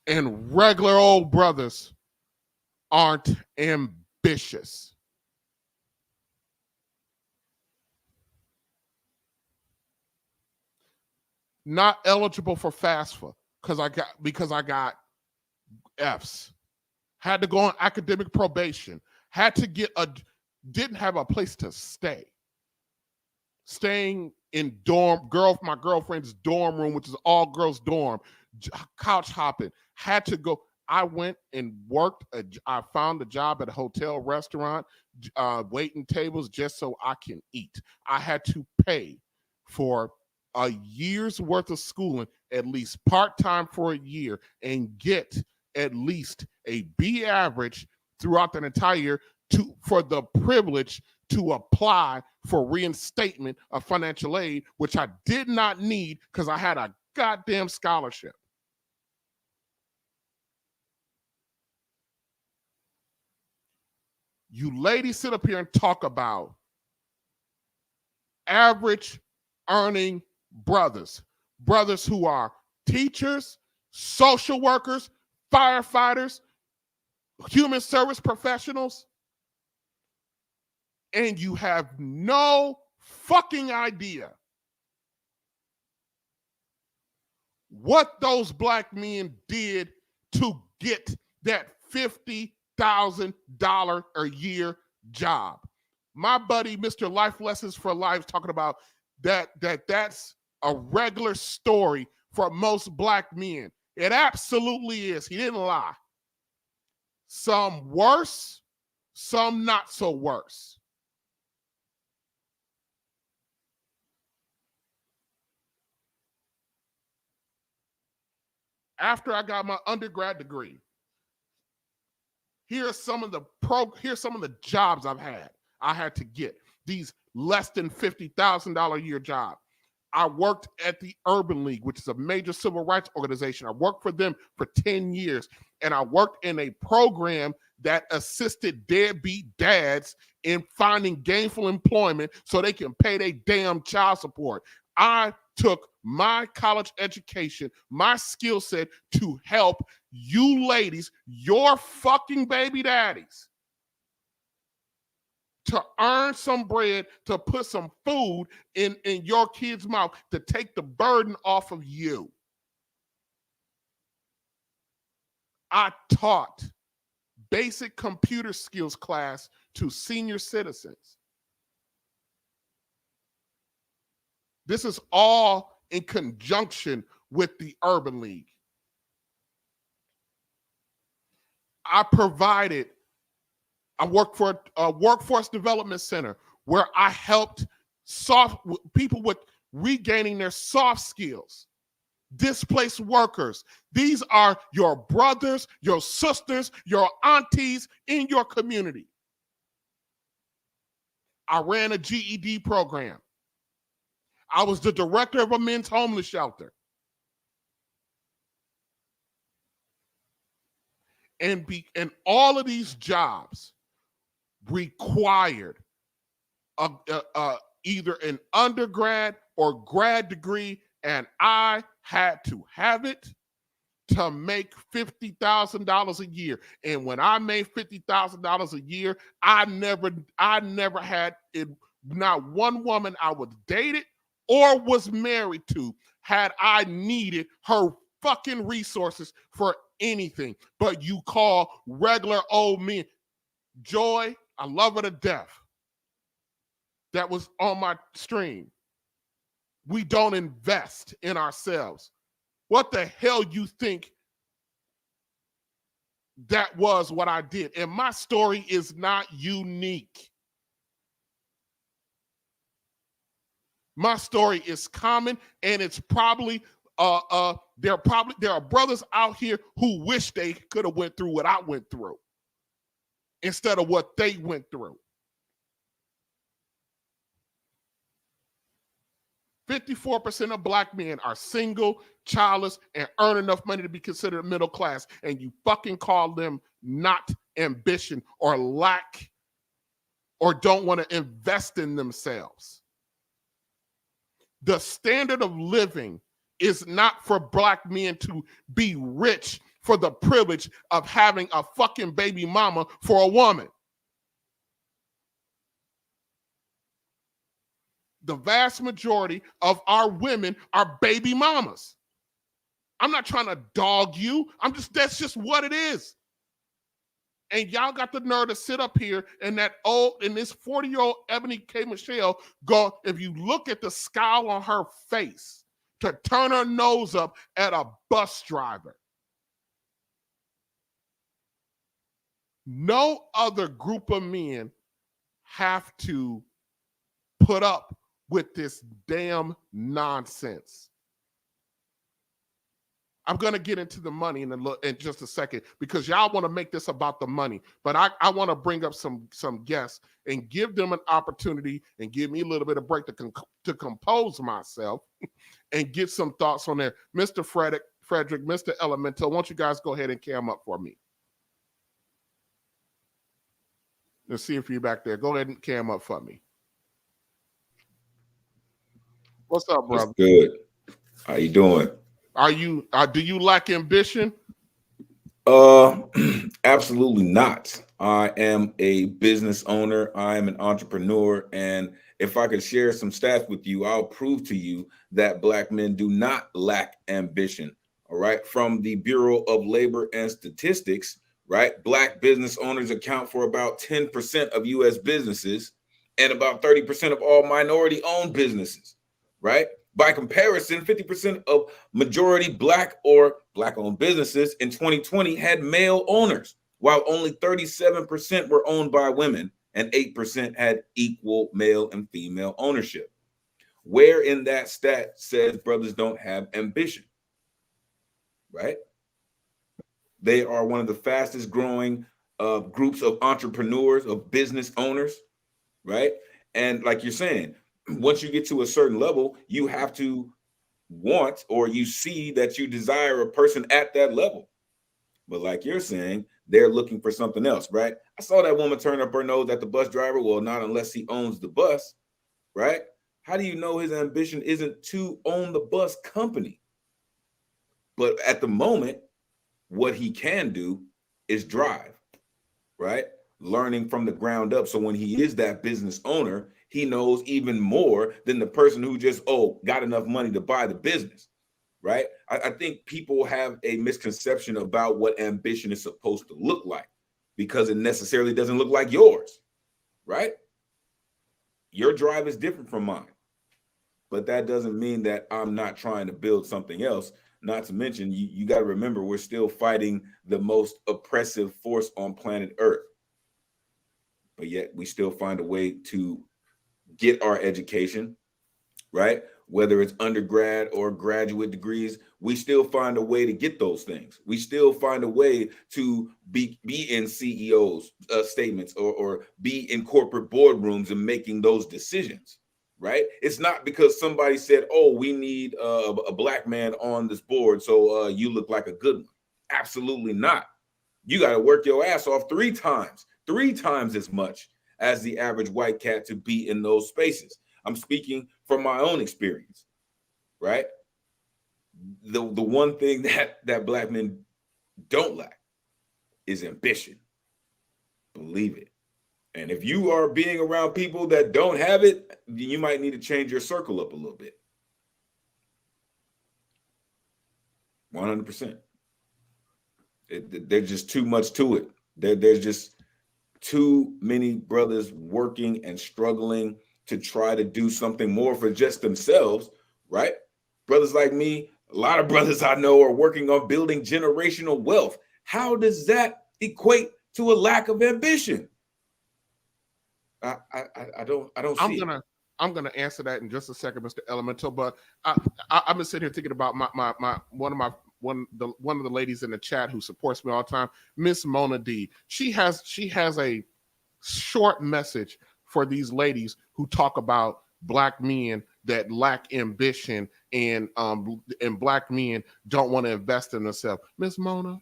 And regular old brothers aren't ambitious. Not eligible for FAFSA because I got F's. Had to go on academic probation. Didn't have a place to stay. Staying in my girlfriend's dorm room, which is all girls dorm, couch hopping. Had to go. I went and worked. I found a job at a hotel restaurant, waiting tables just so I can eat. I had to pay for a year's worth of schooling, at least part-time for a year, and get at least a B average throughout the entire year for the privilege to apply for reinstatement of financial aid, which I did not need because I had a goddamn scholarship. You ladies sit up here and talk about average earning brothers who are teachers, social workers, firefighters, human service professionals, and you have no fucking idea what those black men did to get that $50,000 a year job. My buddy, Mr. Life Lessons for Life, talking about that's a regular story for most black men. It absolutely is. He didn't lie. Some worse, some not so worse. After I got my undergrad degree, here's some of the jobs I had to get. These less than $50,000 a year jobs. I worked at the Urban League, which is a major civil rights organization. I worked for them for 10 years, and I worked in a program that assisted deadbeat dads in finding gainful employment so they can pay their damn child support. I took my college education, my skill set to help you ladies, your fucking baby daddies, to earn some bread, to put some food in your kid's mouth, to take the burden off of you. I taught basic computer skills class to senior citizens. This is all in conjunction with the Urban League. I worked for a workforce development center where I helped people with regaining their soft skills, displaced workers. These are your brothers, your sisters, your aunties in your community. I ran a GED program. I was the director of a men's homeless shelter. And all of these jobs required either an undergrad or grad degree, and I had to have it to make $50,000 a year. And when I made $50,000 a year, I never had it. Not one woman I was dated or was married to had I needed her fucking resources for anything. But you call regular old men. Joy, I love her to death. That was on my stream. We don't invest in ourselves. What the hell you think that was what I did? And my story is not unique. My story is common, and it's probably there are brothers out here who wish they could have went through what I went through instead of what they went through. 54% of black men are single, childless, and earn enough money to be considered middle class, and you fucking call them not ambition or lack or don't want to invest in themselves. The standard of living is not for black men to be rich for the privilege of having a fucking baby mama for a woman. The vast majority of our women are baby mamas. I'm not trying to dog you. That's just what it is. And y'all got the nerve to sit up here and this 40-year-old Ebony K. Michelle go, if you look at the scowl on her face, to turn her nose up at a bus driver. No other group of men have to put up with this damn nonsense. I'm going to get into the money in just a second because y'all want to make this about the money. But I want to bring up some guests and give them an opportunity and give me a little bit of break to compose myself and get some thoughts on there. Mr. Frederick, Mr. Elemental, why don't you guys go ahead and cam up for me? Let's see if you're back there. Go ahead and cam up for me. What's up, brother? What's good? How you doing? Do you lack ambition? Absolutely not. I am a business owner. I am an entrepreneur. And if I could share some stats with you, I'll prove to you that black men do not lack ambition. All right. From the Bureau of Labor and Statistics, right? Black business owners account for about 10% of U.S. businesses and about 30% of all minority-owned businesses, right? By comparison, 50% of majority black or black-owned businesses in 2020 had male owners, while only 37% were owned by women and 8% had equal male and female ownership. Where in that stat says brothers don't have ambition, right? They are one of the fastest growing groups of entrepreneurs, of business owners, right? And like you're saying, once you get to a certain level, you have to want, or you see that you desire a person at that level. But like you're saying, they're looking for something else, right? I saw that woman turn up her nose at the bus driver. Well, not unless he owns the bus, right? How do you know his ambition isn't to own the bus company? But at the moment, what he can do is drive, right? Learning from the ground up. So when he is that business owner, he knows even more than the person who just, got enough money to buy the business, right? I think people have a misconception about what ambition is supposed to look like because it necessarily doesn't look like yours, right? Your drive is different from mine, but that doesn't mean that I'm not trying to build something else. Not to mention, you got to remember, we're still fighting the most oppressive force on planet Earth, but yet we still find a way to get our education, right? whether it's undergrad or graduate degrees, we still find a way to get those things. We still find a way to be in CEOs statements or be in corporate boardrooms and making those decisions, right? It's not because somebody said, oh, we need a black man on this board, so you look like a good one. Absolutely not. You got to work your ass off three times as much as the average white cat to be in those spaces. I'm speaking from my own experience, right? The one thing that black men don't lack is ambition. Believe it. And if you are being around people that don't have it, you might need to change your circle up a little bit. 100%. There's just too much to it. There's just too many brothers working and struggling to try to do something more for just themselves, right? Brothers like me, a lot of brothers I know are working on building generational wealth. How does that equate to a lack of ambition? I don't see it. I'm gonna answer that in just a second, Mr. Elemental. But I've been sitting here thinking about one of the ladies in the chat who supports me all the time, Miss Mona D. She has a short message for these ladies who talk about black men that lack ambition and black men don't want to invest in themselves. Miss Mona,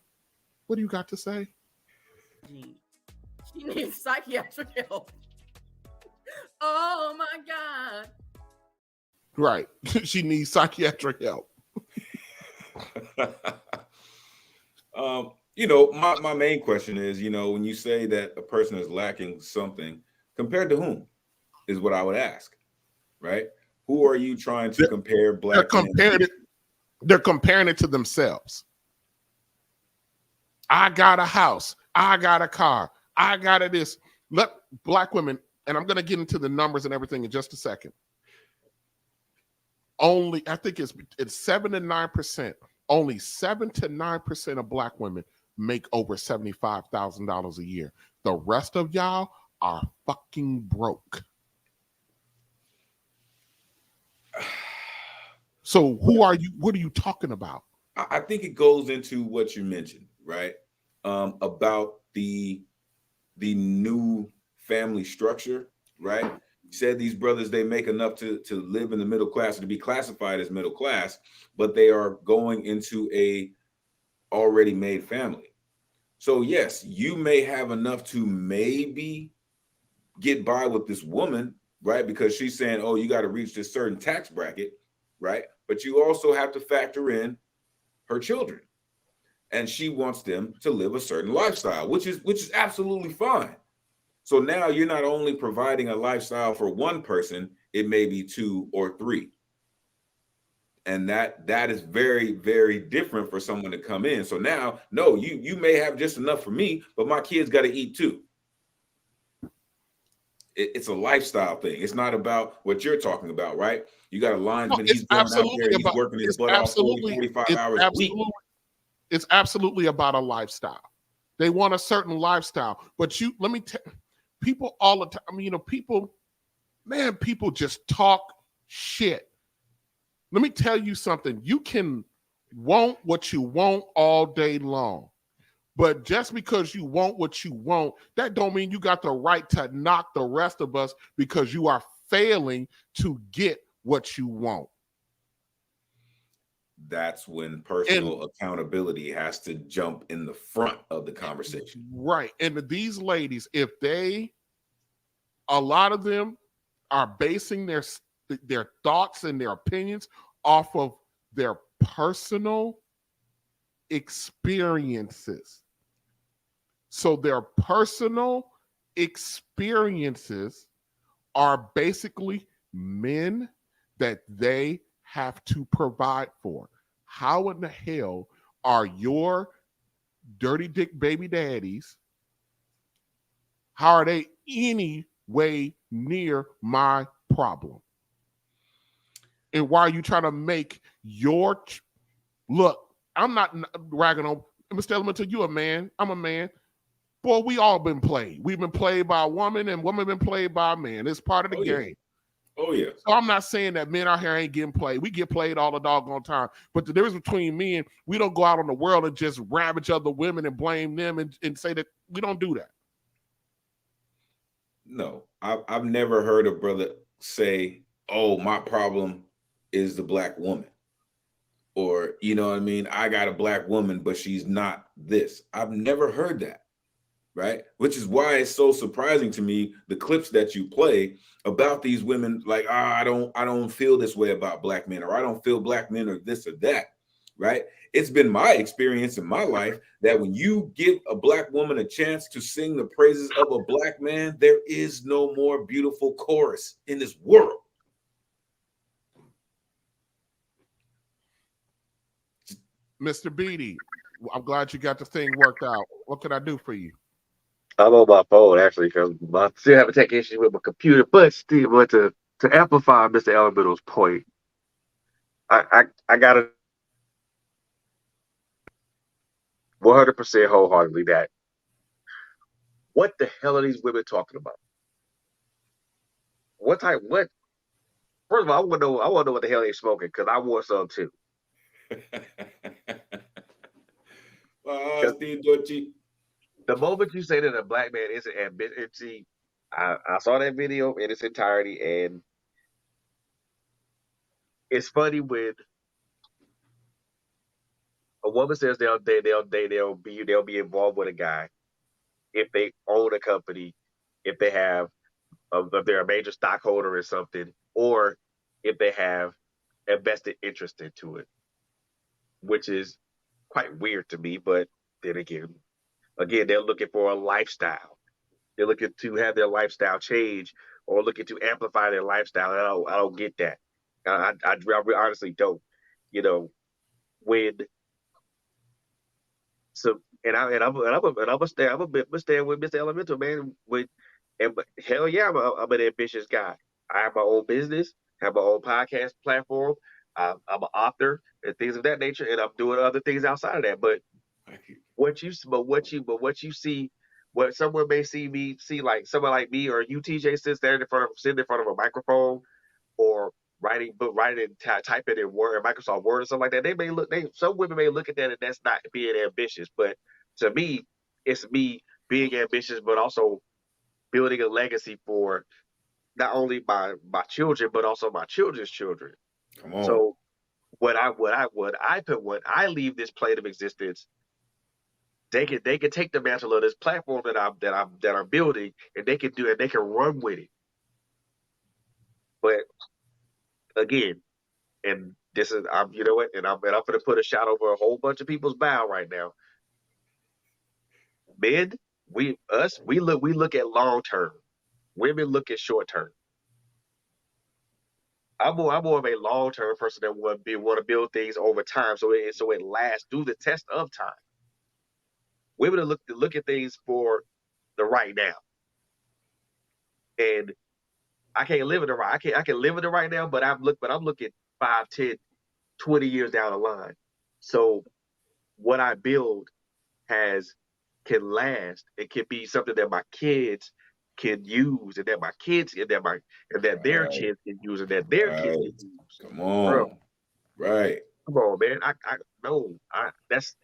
what do you got to say? She needs psychiatric help. Oh my God. Right. She needs psychiatric help. My main question is, when you say that a person is lacking something, compared to whom is what I would ask, right? Who are you trying to compare black men to? They're comparing it to themselves. I got a house. I got a car. I got this. Let black women, and I'm going to get into the numbers and everything in just a second. Only, I think it's 7 to 9%. Only 7 to 9% of black women make over $75,000 a year. The rest of y'all are fucking broke. So who are you? What are you talking about? I think it goes into what you mentioned, right? About the new family structure, right? You said these brothers, they make enough to live in the middle class or to be classified as middle class, but they are going into a already made family. So yes, you may have enough to maybe get by with this woman, right? Because she's saying, oh, you got to reach this certain tax bracket, right? But you also have to factor in her children. And she wants them to live a certain lifestyle, which is absolutely fine. So now you're not only providing a lifestyle for one person, it may be 2 or 3. And that is very, very different for someone to come in. So now, no, you may have just enough for me, but my kids got to eat too. It's a lifestyle thing. It's not about what you're talking about, right? You got a linesman, he's going out there, he's working his butt off 45 hours a week. It's absolutely about a lifestyle. They want a certain lifestyle. But let me tell people all the time, people just talk shit. Let me tell you something. You can want what you want all day long. But just because you want what you want, that don't mean you got the right to knock the rest of us because you are failing to get what you want. That's when personal accountability has to jump in the front of the conversation. Right. And these ladies, a lot of them are basing their thoughts and their opinions off of their personal experiences. So their personal experiences are basically men that they have to provide for. How in the hell are your dirty dick baby daddies? How are they any way near my problem? And why are you trying to make your look? I'm not ragging on Mr. Elemental. You a man? I'm a man. Boy, we all been played. We've been played by a woman, and women been played by a man. It's part of the game. Oh yeah. So I'm not saying that men out here ain't getting played. We get played all the doggone time. But the difference between men, we don't go out on the world and just ravage other women and blame them and say that we don't do that. No, I've never heard a brother say, "Oh, my problem is the black woman," or you know what I mean. I got a black woman, but she's not this. I've never heard that, right? Which is why it's so surprising to me the clips that you play about these women, like, I don't feel this way about black men, or I don't feel black men are this or that, right? It's been my experience in my life that when you give a black woman a chance to sing the praises of a black man, there is no more beautiful chorus in this world. Mr. Beatty, I'm glad you got the thing worked out. What can I do for you? I'm on my phone actually because I still have a tech issue with my computer, but to amplify Mr. Elemental's point, I got to 100% wholeheartedly that what the hell are these women talking about? What? First of all, I want to know what the hell they're smoking because I want some too. The moment you say that a black man isn't ambitious, I saw that video in its entirety, and it's funny when a woman says they'll be involved with a guy if they own a company, if they have if they're a major stockholder or something, or if they have a vested interest into it, which is quite weird to me. But then again, they're looking for a lifestyle. They're looking to have their lifestyle change or looking to amplify their lifestyle. I don't get that. I honestly don't. You know, when so and I'm gonna stay with Mr. Elemental, man. But hell yeah, I'm an ambitious guy. I have my own business, have my own podcast platform. I'm an author and things of that nature, and I'm doing other things outside of that. But what you see, what someone may see like someone like me or you, TJ, sitting in front of a microphone or writing typing in Word, Microsoft Word or something like that. Some women may look at that and that's not being ambitious, but to me, it's me being ambitious, but also building a legacy for not only my children, but also my children's children. Come on. So when I leave this plane of existence, they can take the mantle of this platform that I'm building, and they can run with it. But again, and this is you know what, and I'm gonna put a shot over a whole bunch of people's bow right now. Men, we look at long term. Women look at short term. I'm more of a long term person that want to build things over time, so it lasts through the test of time. Women look at things for the right now, and I can't live in the right. I can live in the right now, but I'm looking 5, 10, 20 years down the line. So what I build can last. It can be something that my kids can use, and that their kids can use, and that their kids can use. Come on, bro. Right? Come on, man. That's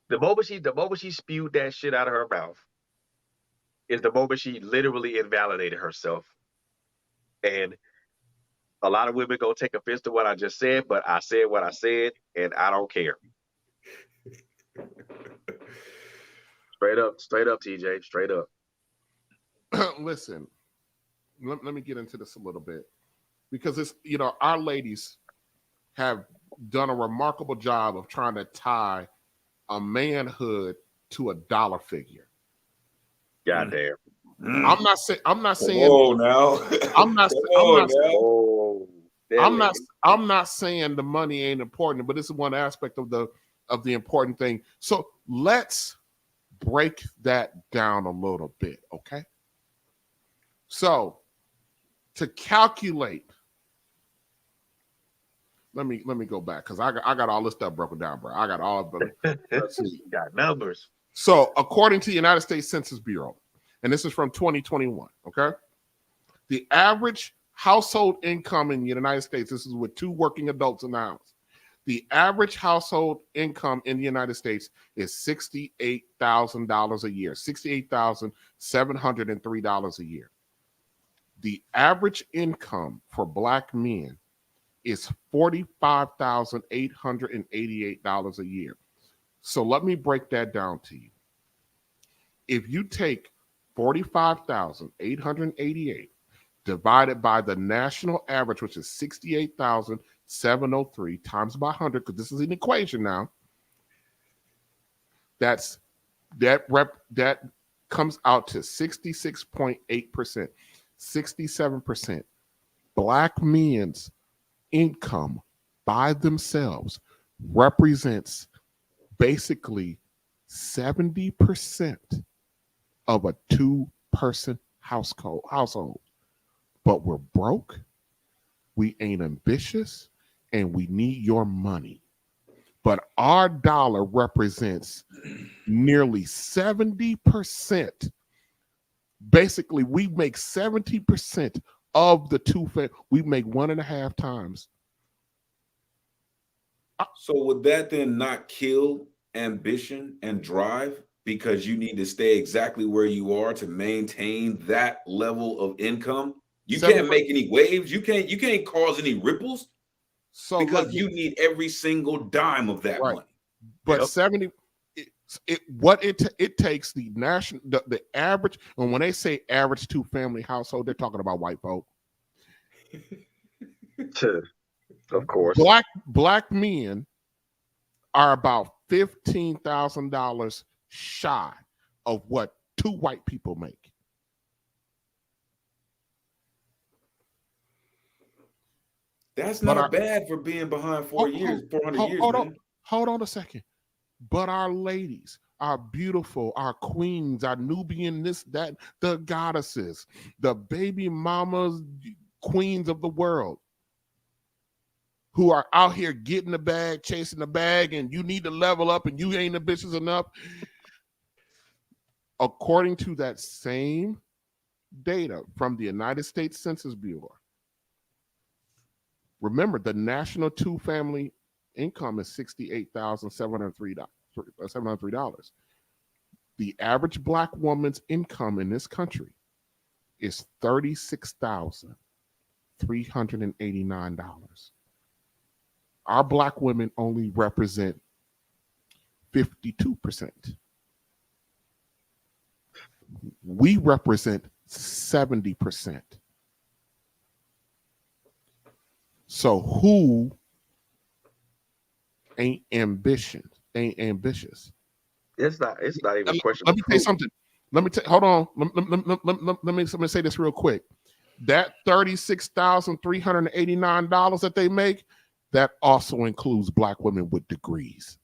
the moment she spewed that shit out of her mouth is the moment she literally invalidated herself. And a lot of women gonna take offense to what I just said, but I said what I said, and I don't care. Straight up, TJ, straight up. Listen, let me get into this a little bit because it's our ladies have done a remarkable job of trying to tie a manhood to a dollar figure. Goddamn. I'm not saying. Oh, now. I'm not saying the money ain't important, but it's one aspect of the important thing. So let's break that down a little bit, okay? So to calculate, let me go back because I got all this stuff broken down, bro. I got all of them. Let's see. You got numbers. So according to the United States Census Bureau, and this is from 2021, okay? The average household income in the United States, this is with 2 working adults in the house. The average household income in the United States is $68,000 a year, $68,703 a year. The average income for Black men is $45,888 a year. So let me break that down to you. If you take $45,888 divided by the national average, which is $68,703 times by 100, because this is an equation now, that comes out to 66.8%, 67%. Black men's income by themselves represents basically 70% of a 2-person household. But we're broke, we ain't ambitious, and we need your money. But our dollar represents nearly 70%. Basically, we make 70% of the 2 family. We make 1.5 times. So would that then not kill ambition and drive, because you need to stay exactly where you are to maintain that level of income? You can't make any waves. You can't cause any ripples. So because you need every single dime of that money. But 70, it takes the national, the average, and when they say average 2-family household, they're talking about white folk. Of course. Black men are about $15,000 shy of what 2 white people make. That's not bad for being behind 400 years. Hold on a second. But our ladies, our beautiful, our queens, our Nubian, this, that, the goddesses, the baby mamas, queens of the world, who are out here getting the bag, chasing the bag, and you need to level up and you ain't ambitious enough. According to that same data from the United States Census Bureau, remember, the national 2-family income is $68,703. The average Black woman's income in this country is $36,389. Our Black women only represent 52%. We represent 70%. So who ain't ambitious? It's not even a question. Let me tell you something. Hold on. Let me say this real quick. That $36,389 that they make, that also includes Black women with degrees.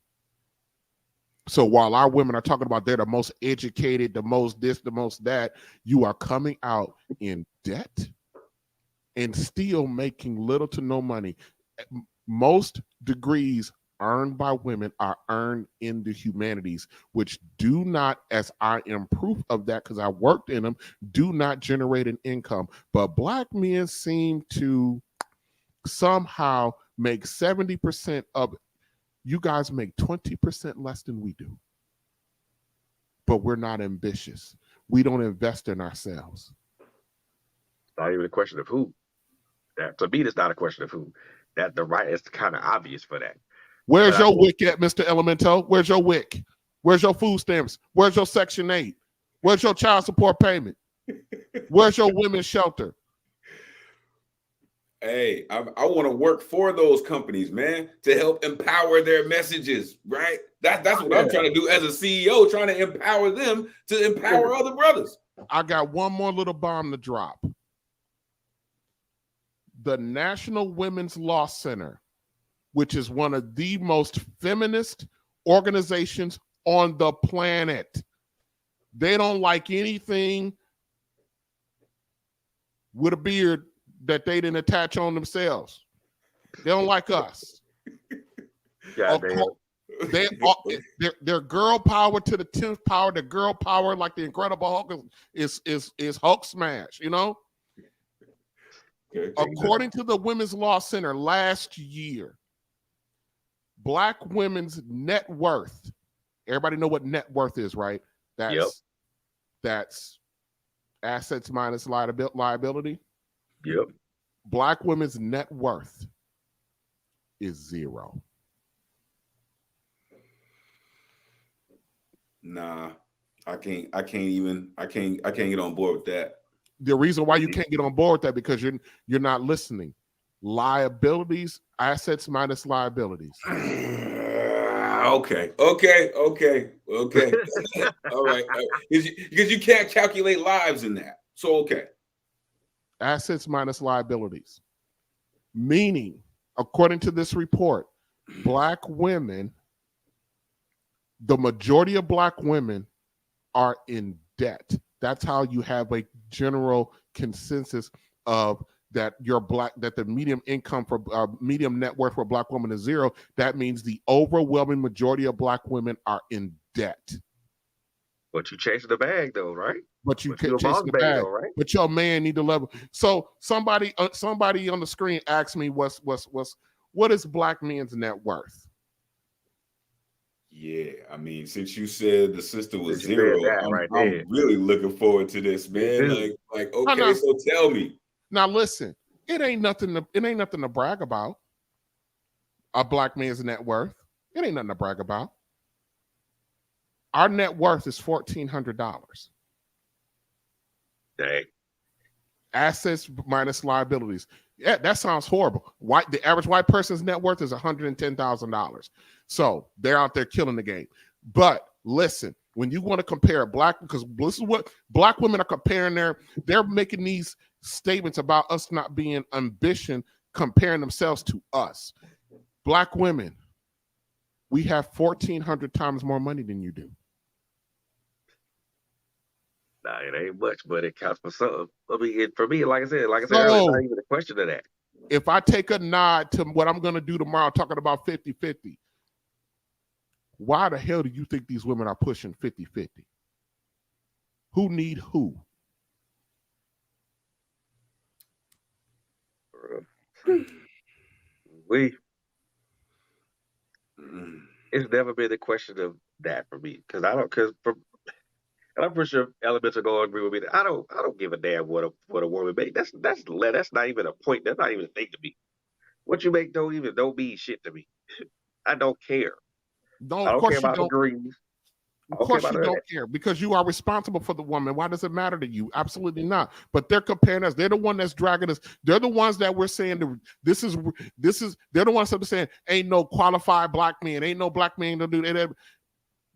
So while our women are talking about they're the most educated, the most this, the most that, you are coming out in debt and still making little to no money. Most degrees earned by women are earned in the humanities, which do not, as I am proof of that because I worked in them, do not generate an income. But Black men seem to somehow make 70% of it. You guys make 20% less than we do. But we're not ambitious. We don't invest in ourselves. Not even a question of who. That, to me, it's not a question of who. That the right is kind of obvious for that. Where's your WIC at, Mr. Elemento? Where's your WIC? Where's your food stamps? Where's your Section 8? Where's your child support payment? Where's your women's shelter? Hey, I want to work for those companies, man, to help empower their messages, right? That's what I'm trying to do as a CEO, trying to empower them to empower other brothers. I got one more little bomb to drop. The National Women's Law Center, which is one of the most feminist organizations on the planet. They don't like anything with a beard that they didn't attach on themselves. They don't like us. They're girl power to the 10th power. The girl power, like the Incredible Hulk, is Hulk smash, you know? Okay. According to the Women's Law Center last year, Black women's net worth. Everybody know what net worth is, right? That's assets minus liability. Yep. Black women's net worth is 0. Nah, I can't get on board with that. The reason why you can't get on board with that because you're not listening. Liabilities, assets minus liabilities. Okay. All right. Because you can't calculate lives in that. So okay. Assets minus liabilities. Meaning, according to this report, Black women, the majority of Black women are in debt. That's how you have a general consensus of that you're Black, that the medium income for medium net worth for a Black woman is 0. That means the overwhelming majority of Black women are in debt. But you chasing the bag though, right? But you you're can't chase the bag, though, right? But your man need to level. So somebody on the screen asked me, what is Black men's net worth? Yeah, I mean, since you said the sister was 0, I'm really looking forward to this, man. Like okay, so tell me. Now listen, it ain't nothing to brag about. A Black man's net worth. It ain't nothing to brag about. Our net worth is $1,400. Dang. Assets minus liabilities. Yeah, that sounds horrible. The average white person's net worth is $110,000. So they're out there killing the game. But listen, when you want to compare because this is what Black women are comparing they're making these statements about us not being ambition, comparing themselves to us. Black women, we have 1,400 times more money than you do. Nah, it ain't much, but it counts for something. I mean, for me, like I said, earlier, it's not even a question of that. If I take a nod to what I'm going to do tomorrow, talking about 50-50, why the hell do you think these women are pushing 50-50? Who need who? It's never been a question of that for me and I'm pretty sure elements are going to agree with me. I don't give a damn what a woman make. That's not even a point. That's not even a thing to me. What you make don't mean shit to me. I don't care. No, I of don't course care about you don't. degrees. Of course you don't care because you are responsible for the woman. Why does it matter to you? Absolutely not. But they're comparing us. They're the one that's dragging us. They're the ones that we're saying this is. They're the ones that are saying ain't no qualified Black man. Ain't no Black man to do that.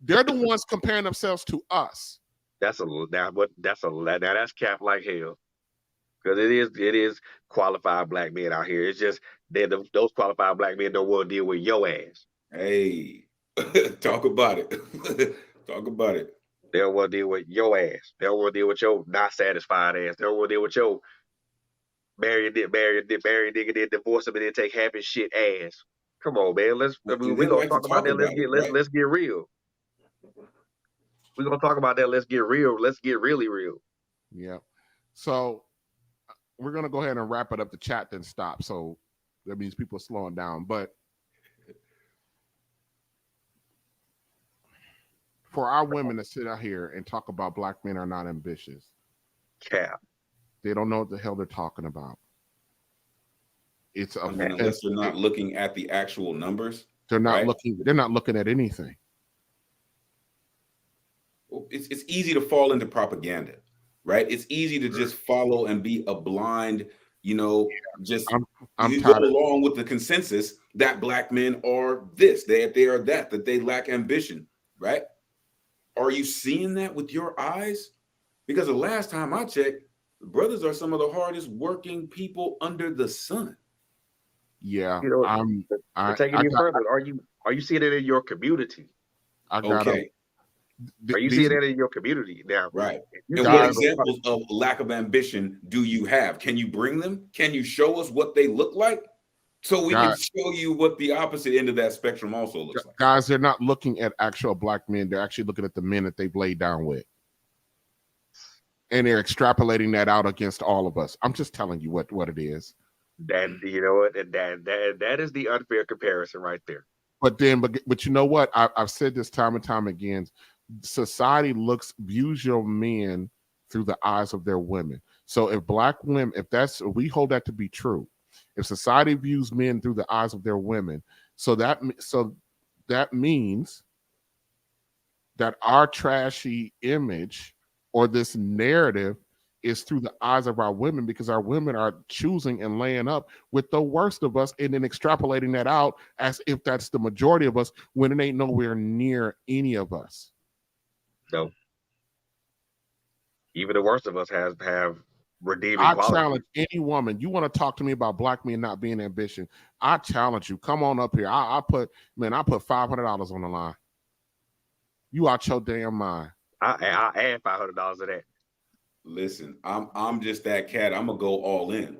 They're the ones comparing themselves to us. That's cap like hell. Because it is qualified Black men out here. It's just those qualified Black men don't want to deal with your ass. Hey, talk about it. Talk about it. They don't want to deal with your ass. They don't want to deal with your not satisfied ass. They don't want to deal with your married nigga, then divorce him and then take half his shit ass. Come on, man. We're gonna talk about that. Let's get real. We're gonna talk about that. Let's get real. Let's get really real. Yeah. So we're gonna go ahead and wrap it up. The chat then stop. So that means people are slowing down. But for our women to sit out here and talk about Black men are not ambitious, cap. They don't know what the hell they're talking about. It's unless they're not looking at the actual numbers. They're not looking. They're not looking at anything. It's easy to fall into propaganda, right? It's easy to just follow and be a blind, just I'm go along with the consensus that Black men are this, they are that they lack ambition, right? Are you seeing that with your eyes? Because the last time I checked, the brothers are some of the hardest working people under the sun. Yeah, I'm taking you further. Are you seeing it in your community? Are you seeing that in your community now? Right. And what examples of lack of ambition do you have? Can you bring them? Can you show us what they look like? So we can show you what the opposite end of that spectrum also looks like. Guys, they're not looking at actual Black men. They're actually looking at the men that they've laid down with. And they're extrapolating that out against all of us. I'm just telling you what it is. That you know what, that is the unfair comparison right there. But you know what? I've said this time and time again. Society views your men through the eyes of their women. So if black women, we hold that to be true. If society views men through the eyes of their women, so that means that our trashy image or this narrative is through the eyes of our women, because our women are choosing and laying up with the worst of us and then extrapolating that out as if that's the majority of us, when it ain't nowhere near any of us. No. Even the worst of us have redeeming I qualities. challenge any woman. You want to talk to me about black men not being ambitious? I challenge you. Come on up here. I put $500 on the line. You out your damn mind. I add $500 of that. Listen, I'm just that cat. I'm gonna go all in,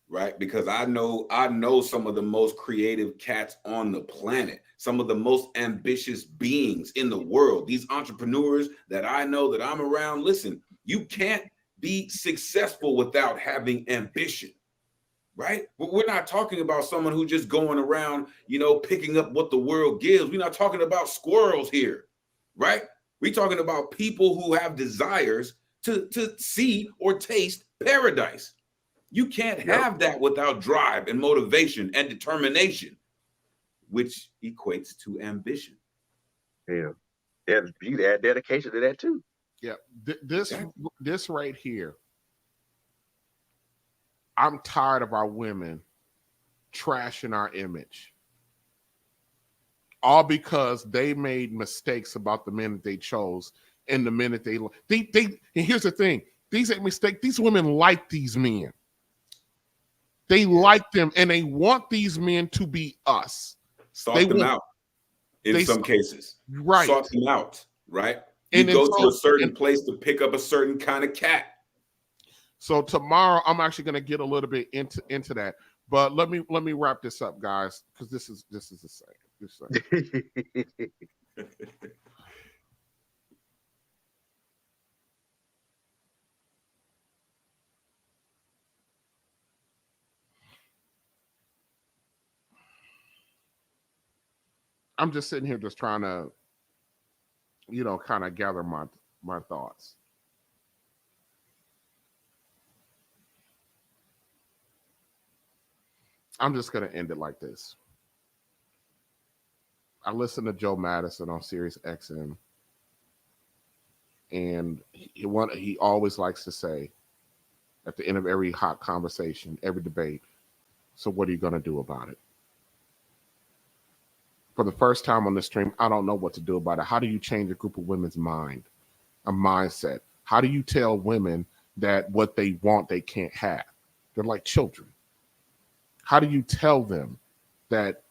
right? Because I know some of the most creative cats on the planet, some of the most ambitious beings in the world. These entrepreneurs that I know, that I'm around. Listen, you can't be successful without having ambition, right? We're not talking about someone who's just going around, picking up what the world gives. We're not talking about squirrels here, right? We're talking about people who have desires to see or taste paradise. You can't have that without drive and motivation and determination, which equates to ambition. Yeah. And you add dedication to that too. Yeah. This right here, I'm tired of our women trashing our image. All because they made mistakes about the men that they chose and the men that they and here's the thing, these ain't mistakes. These women like these men. They like them and they want these men to be us. Sought them out in some cases. Right. Sought them out, right? You go to a certain place to pick up a certain kind of cat. So tomorrow I'm actually going to get a little bit into that. But let me wrap this up, guys, because this is the same. I'm just sitting here just trying to, kind of gather my thoughts. I'm just going to end it like this. I listen to Joe Madison on Sirius XM, and he always likes to say at the end of every hot conversation, every debate, so what are you going to do about it? For the first time on this stream, I don't know what to do about it. How do you change a group of women's mindset? How do you tell women that what they want, they can't have? They're like children. How do you tell them that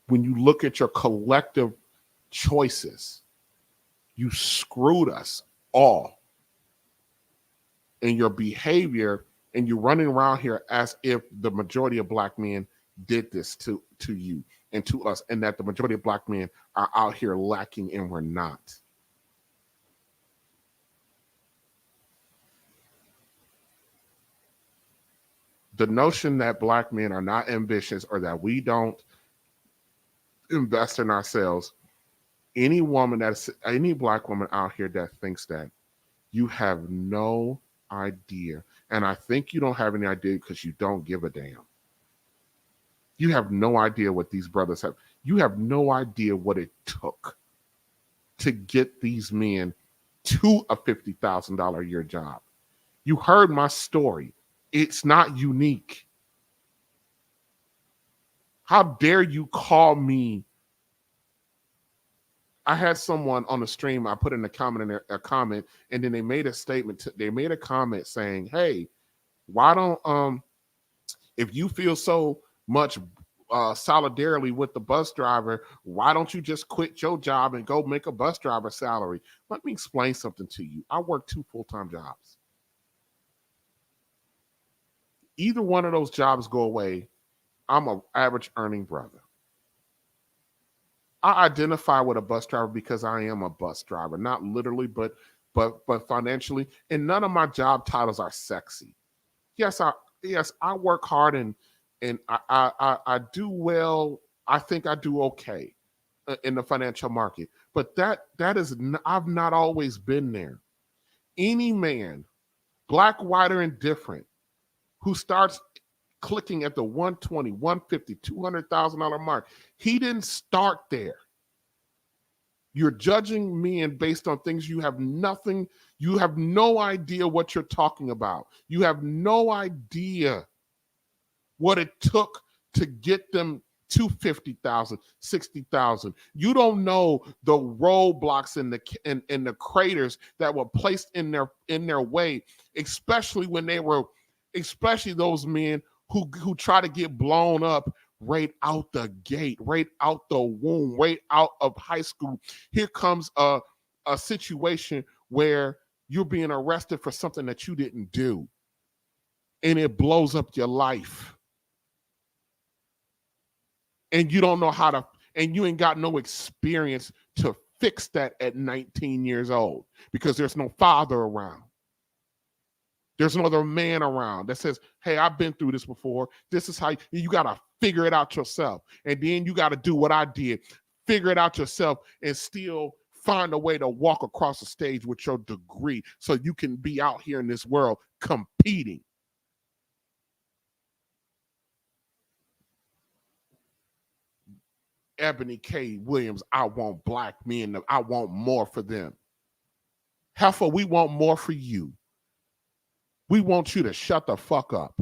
when you look at your collective choices, you screwed us all in your behavior, and you're running around here as if the majority of black men did this to you and to us, and that the majority of black men are out here lacking and we're not. The notion that black men are not ambitious or that we don't invest in ourselves, any black woman out here that thinks that, you have no idea. And I think you don't have any idea because you don't give a damn. You have no idea what these brothers have. You have no idea what it took to get these men to a $50,000 a year job. You heard my story. It's not unique. How dare you call me? I had someone on the stream, I put in a comment, and then they made a statement. They made a comment saying, hey, why don't, if you feel so much solidarity with the bus driver, why don't you just quit your job and go make a bus driver salary? Let me explain something to you. I work 2 full-time jobs. Either one of those jobs go away, I'm an average earning brother. I identify with a bus driver because I am a bus driver, not literally, but but financially, and none of my job titles are sexy. Yes, I work hard and I do well. I think I do okay in the financial market, but that is I've not always been there. Any man, black, white, or indifferent, who starts clicking at the 120, 150, $200,000 mark, he didn't start there. You're judging men based on things you have no idea what you're talking about. You have no idea what it took to get them to 50,000, 60,000. You don't know the roadblocks and the craters that were placed in their way, especially those men who try to get blown up right out the gate, right out the womb, right out of high school. Here comes a situation where you're being arrested for something that you didn't do, and it blows up your life. And you don't know how to, and you ain't got no experience to fix that at 19 years old because there's no father around. There's no other man around that says, hey, I've been through this before. This is how you got to figure it out yourself. And then you got to do what I did, figure it out yourself and still find a way to walk across the stage with your degree so you can be out here in this world competing. Ebony K. Williams, I want black men. I want more for them. Heifer, we want more for you. We want you to shut the fuck up.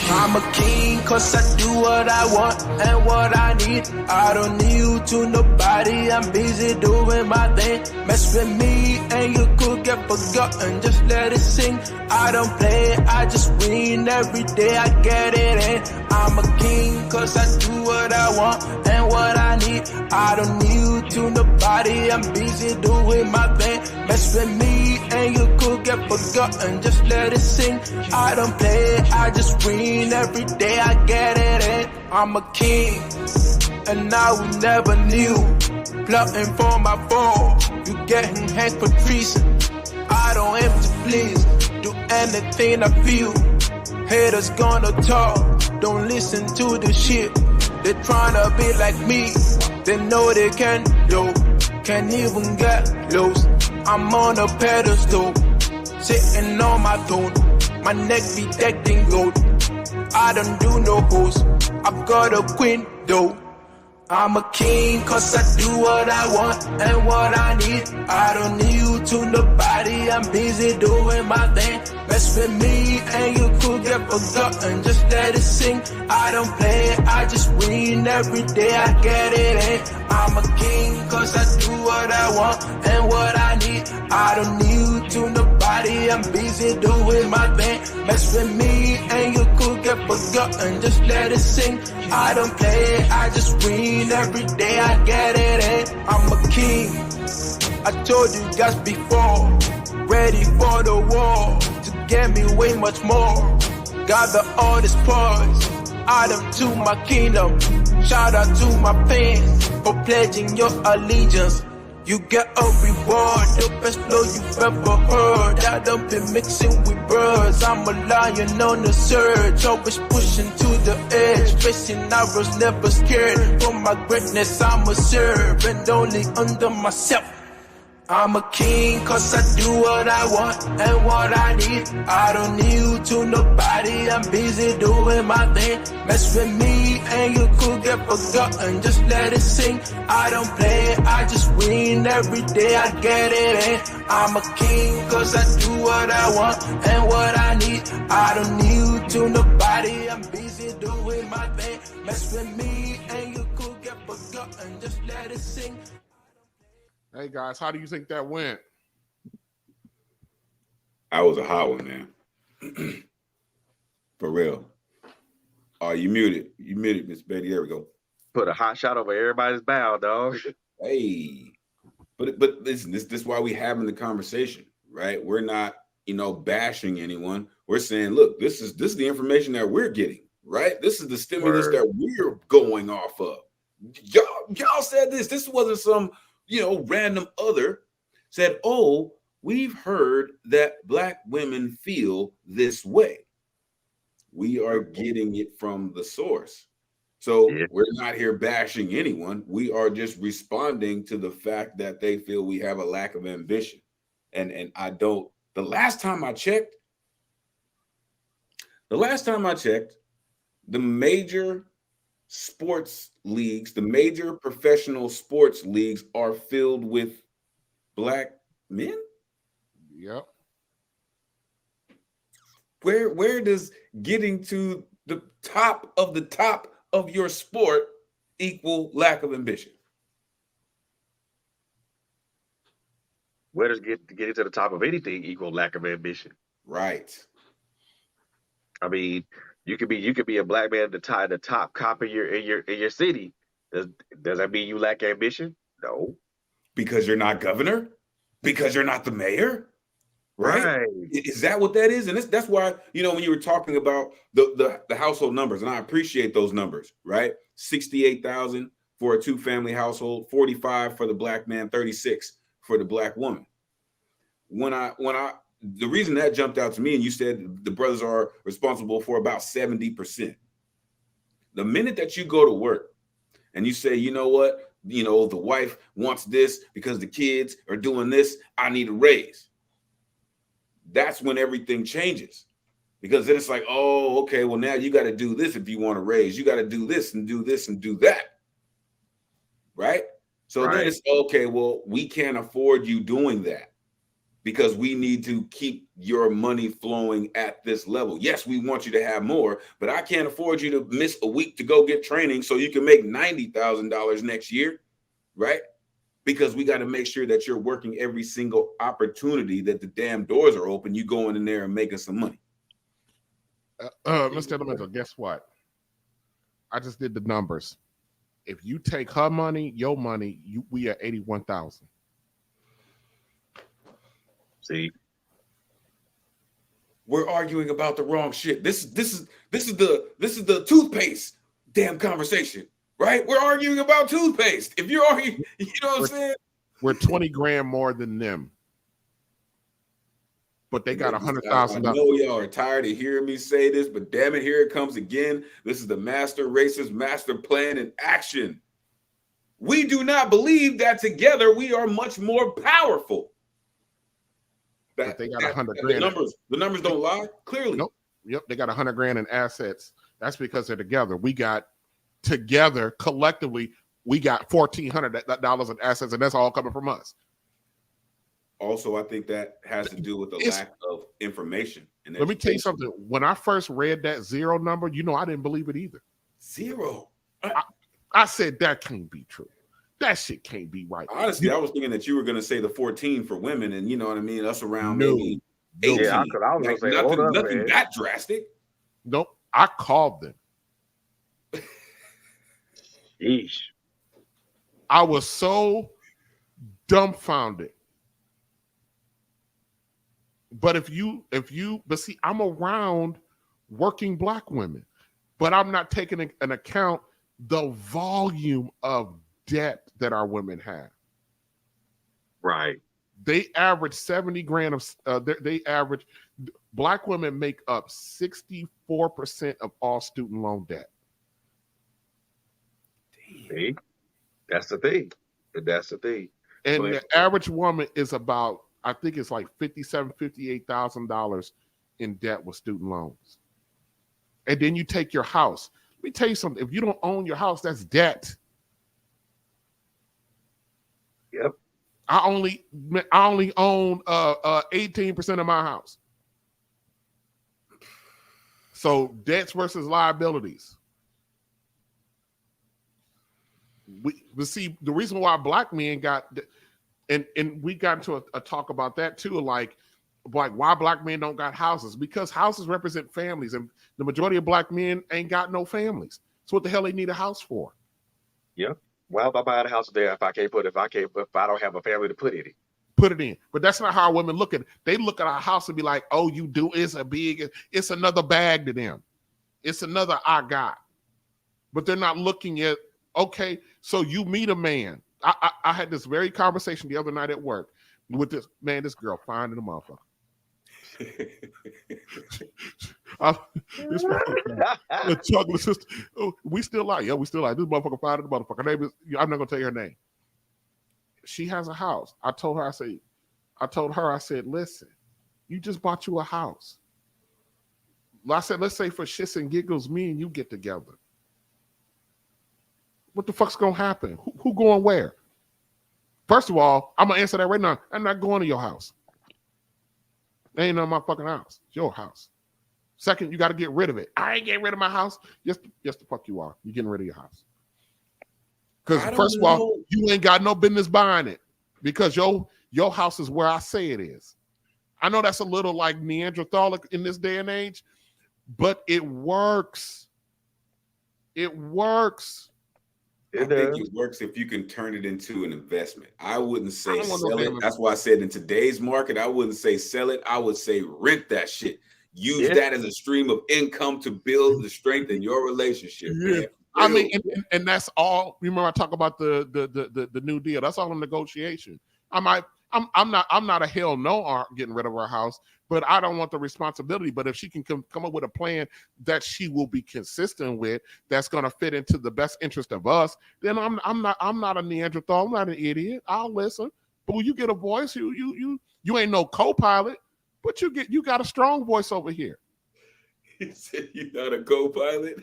I'm a king cause I do what I want and what I need. I don't need you to nobody, I'm busy doing my thing. Mess with me and you could get forgotten, just let it sing. I don't play, I just win every day, I get it in. I'm a king cause I do what I want and what I need. I don't need you to nobody, I'm busy doing my thing. Mess with me and you could get forgotten, just let it sing. I don't play, I just win every day, I get it in. I'm a king and I will never knew. Plotting for my fall, you getting hands for treason. I don't aim to please, do anything I feel. Haters gonna talk, don't listen to the shit. They tryna be like me, they know they can do. Can't even get lost, I'm on a pedestal, sitting on my throne. My neck be decked in gold, I don't do no hoes, I've got a queen though. I'm a king cause I do what I want and what I need. I don't need you to nobody, I'm busy doing my thing. Mess with me and you could get forgotten, just let it sing. I don't play, I just win every day, I get it in. I'm a king cause I do what I want and what I need. I don't need you to nobody, I'm busy doing my thing. Mess with me and you could get forgotten, just let it sing. I don't play, I just win every day, I get it in. I'm a king, I told you guys before, ready for the war, to get me way much more. Gather all the spoils, add them to my kingdom. Shout out to my fans for pledging your allegiance. You get a reward, the best flow you've ever heard. I don't be mixing with birds, I'm a lion on the surge. Always pushing to the edge, facing arrows, never scared. For my greatness I'm a servant, only under myself. I'm a king cause I do what I want and what I need. I don't need you to nobody, I'm busy doing my thing. Mess with me and you could get forgotten, just let it sing. I don't play, I just win every day, I get it in. I'm a king cause I do what I want and what I need. I don't need you to nobody, I'm busy doing my thing. Mess with me and you could get forgotten, just let it sing. Hey guys, how do you think that went? I was a hot one, man. For real. Oh, you muted. You muted, Miss Betty. There we go. Put a hot shot over everybody's bow, dog. Hey. But listen, this is why we having the conversation, right? We're not, bashing anyone. We're saying, look, this is the information that we're getting, right? This is the stimulus that we're going off of. Y'all said this. This wasn't some, random other said, oh, we've heard that Black women feel this way. We are getting it from the source. So we're not here bashing anyone. We are just responding to the fact that they feel we have a lack of ambition. And I don't, the last time I checked, the major sports leagues, the major professional sports leagues are filled with Black men. Yep. Where does getting to the top of your sport equal lack of ambition? Where does getting to the top of anything equal lack of ambition? Right. I mean, you could be a Black man at the top cop in your city. Does that mean you lack ambition? No. Because you're not governor? Because you're not the mayor? Right? Is that what that is? And that's why, when you were talking about the household numbers, and I appreciate those numbers, right? 68,000 for a 2-family household, 45 for the Black man, 36 for the Black woman. The reason that jumped out to me, and you said the brothers are responsible for about 70%. The minute that you go to work and you say, you know what, the wife wants this because the kids are doing this, I need a raise. That's when everything changes, because then it's like, oh, okay, well, now you got to do this if you want to raise. You got to do this and do this and do that. Right. So then it's okay, well, we can't afford you doing that because we need to keep your money flowing at this level. Yes, we want you to have more, but I can't afford you to miss a week to go get training so you can make $90,000 next year. Right. Because we got to make sure that you're working every single opportunity that the damn doors are open. You going in there and making some money. Mr. Elemental, guess what? I just did the numbers. If you take her money, your money, we are 81,000. See, we're arguing about the wrong shit. This is the toothpaste damn conversation. Right? We're arguing about toothpaste. If you're arguing, you know what I'm saying? We're 20 grand more than them. But they got $100,000. I know y'all are tired of hearing me say this, but damn it, here it comes again. This is the master racist master plan in action. We do not believe that together we are much more powerful. But they got 100 grand. The numbers don't lie, clearly. Nope. Yep, they got 100 grand in assets. That's because they're together. We got together collectively, we got $1,400 in assets, and that's all coming from us. Also, I think that has to do with the lack of information. Let me tell you something. When I first read that zero number, I didn't believe it either. Zero. I said that can't be true. That shit can't be right. Honestly, I was thinking that you were going to say the 14 for women, and you know what I mean. Us around maybe 18. Yeah, I was like nothing that drastic. Nope. I called them. Yeesh. I was so dumbfounded. But but see, I'm around working Black women, but I'm not taking into account the volume of debt that our women have. Right. They average 70 grand of, Black women make up 64% of all student loan debt. See? That's the thing. And the average woman is about, I think it's like $57,000, $58,000 in debt with student loans. And then you take your house. Let me tell you something. If you don't own your house, that's debt. Yep. I only own 18% of my house. So debts versus liabilities. We see the reason why Black men got, and we got into a talk about that too, like why Black men don't got houses, because houses represent families, and the majority of Black men ain't got no families. So what the hell they need a house for? Yep. Why am I buying a house there if I don't have a family to put in it? Put it in. But that's not how women look at it. They look at our house and be like, oh, you do, it's another bag to them. It's another I got. But they're not looking at, okay, so you meet a man. I had this very conversation the other night at work with this girl fine in the motherfucker. This motherfucker, chocolate sister. Oh, we still like, yeah, we still like this motherfucker fine in the motherfucker. Her name is, I'm not gonna tell you her name. She has a house. I told her, I said, listen, you just bought you a house. I said, let's say for shits and giggles, me and you get together. What the fuck's gonna happen? Who going where? First of all, I'm gonna answer that right now. I'm not going to your house. That ain't none of my fucking house. It's your house. Second, you got to get rid of it. I ain't getting rid of my house. Yes, the fuck you are. You're getting rid of your house. Because first of all, you ain't got no business buying it because your house is where I say it is. I know that's a little like Neanderthalic in this day and age, but it works. It works. I think it works if you can turn it into an investment. I wouldn't say sell it. That's why I said in today's market, I wouldn't say sell it. I would say rent that shit. Use that as a stream of income to build the strength in your relationship. Man. I mean, and that's all. Remember, I talk about the New Deal. That's all in negotiation. I'm not a hell no on getting rid of our house, but I don't want the responsibility. But if she can come up with a plan that she will be consistent with, that's going to fit into the best interest of us, then I'm not a Neanderthal. I'm not an idiot. I'll listen. But when you get a voice, you ain't no co-pilot, but you got a strong voice over here. He said you're not a co-pilot.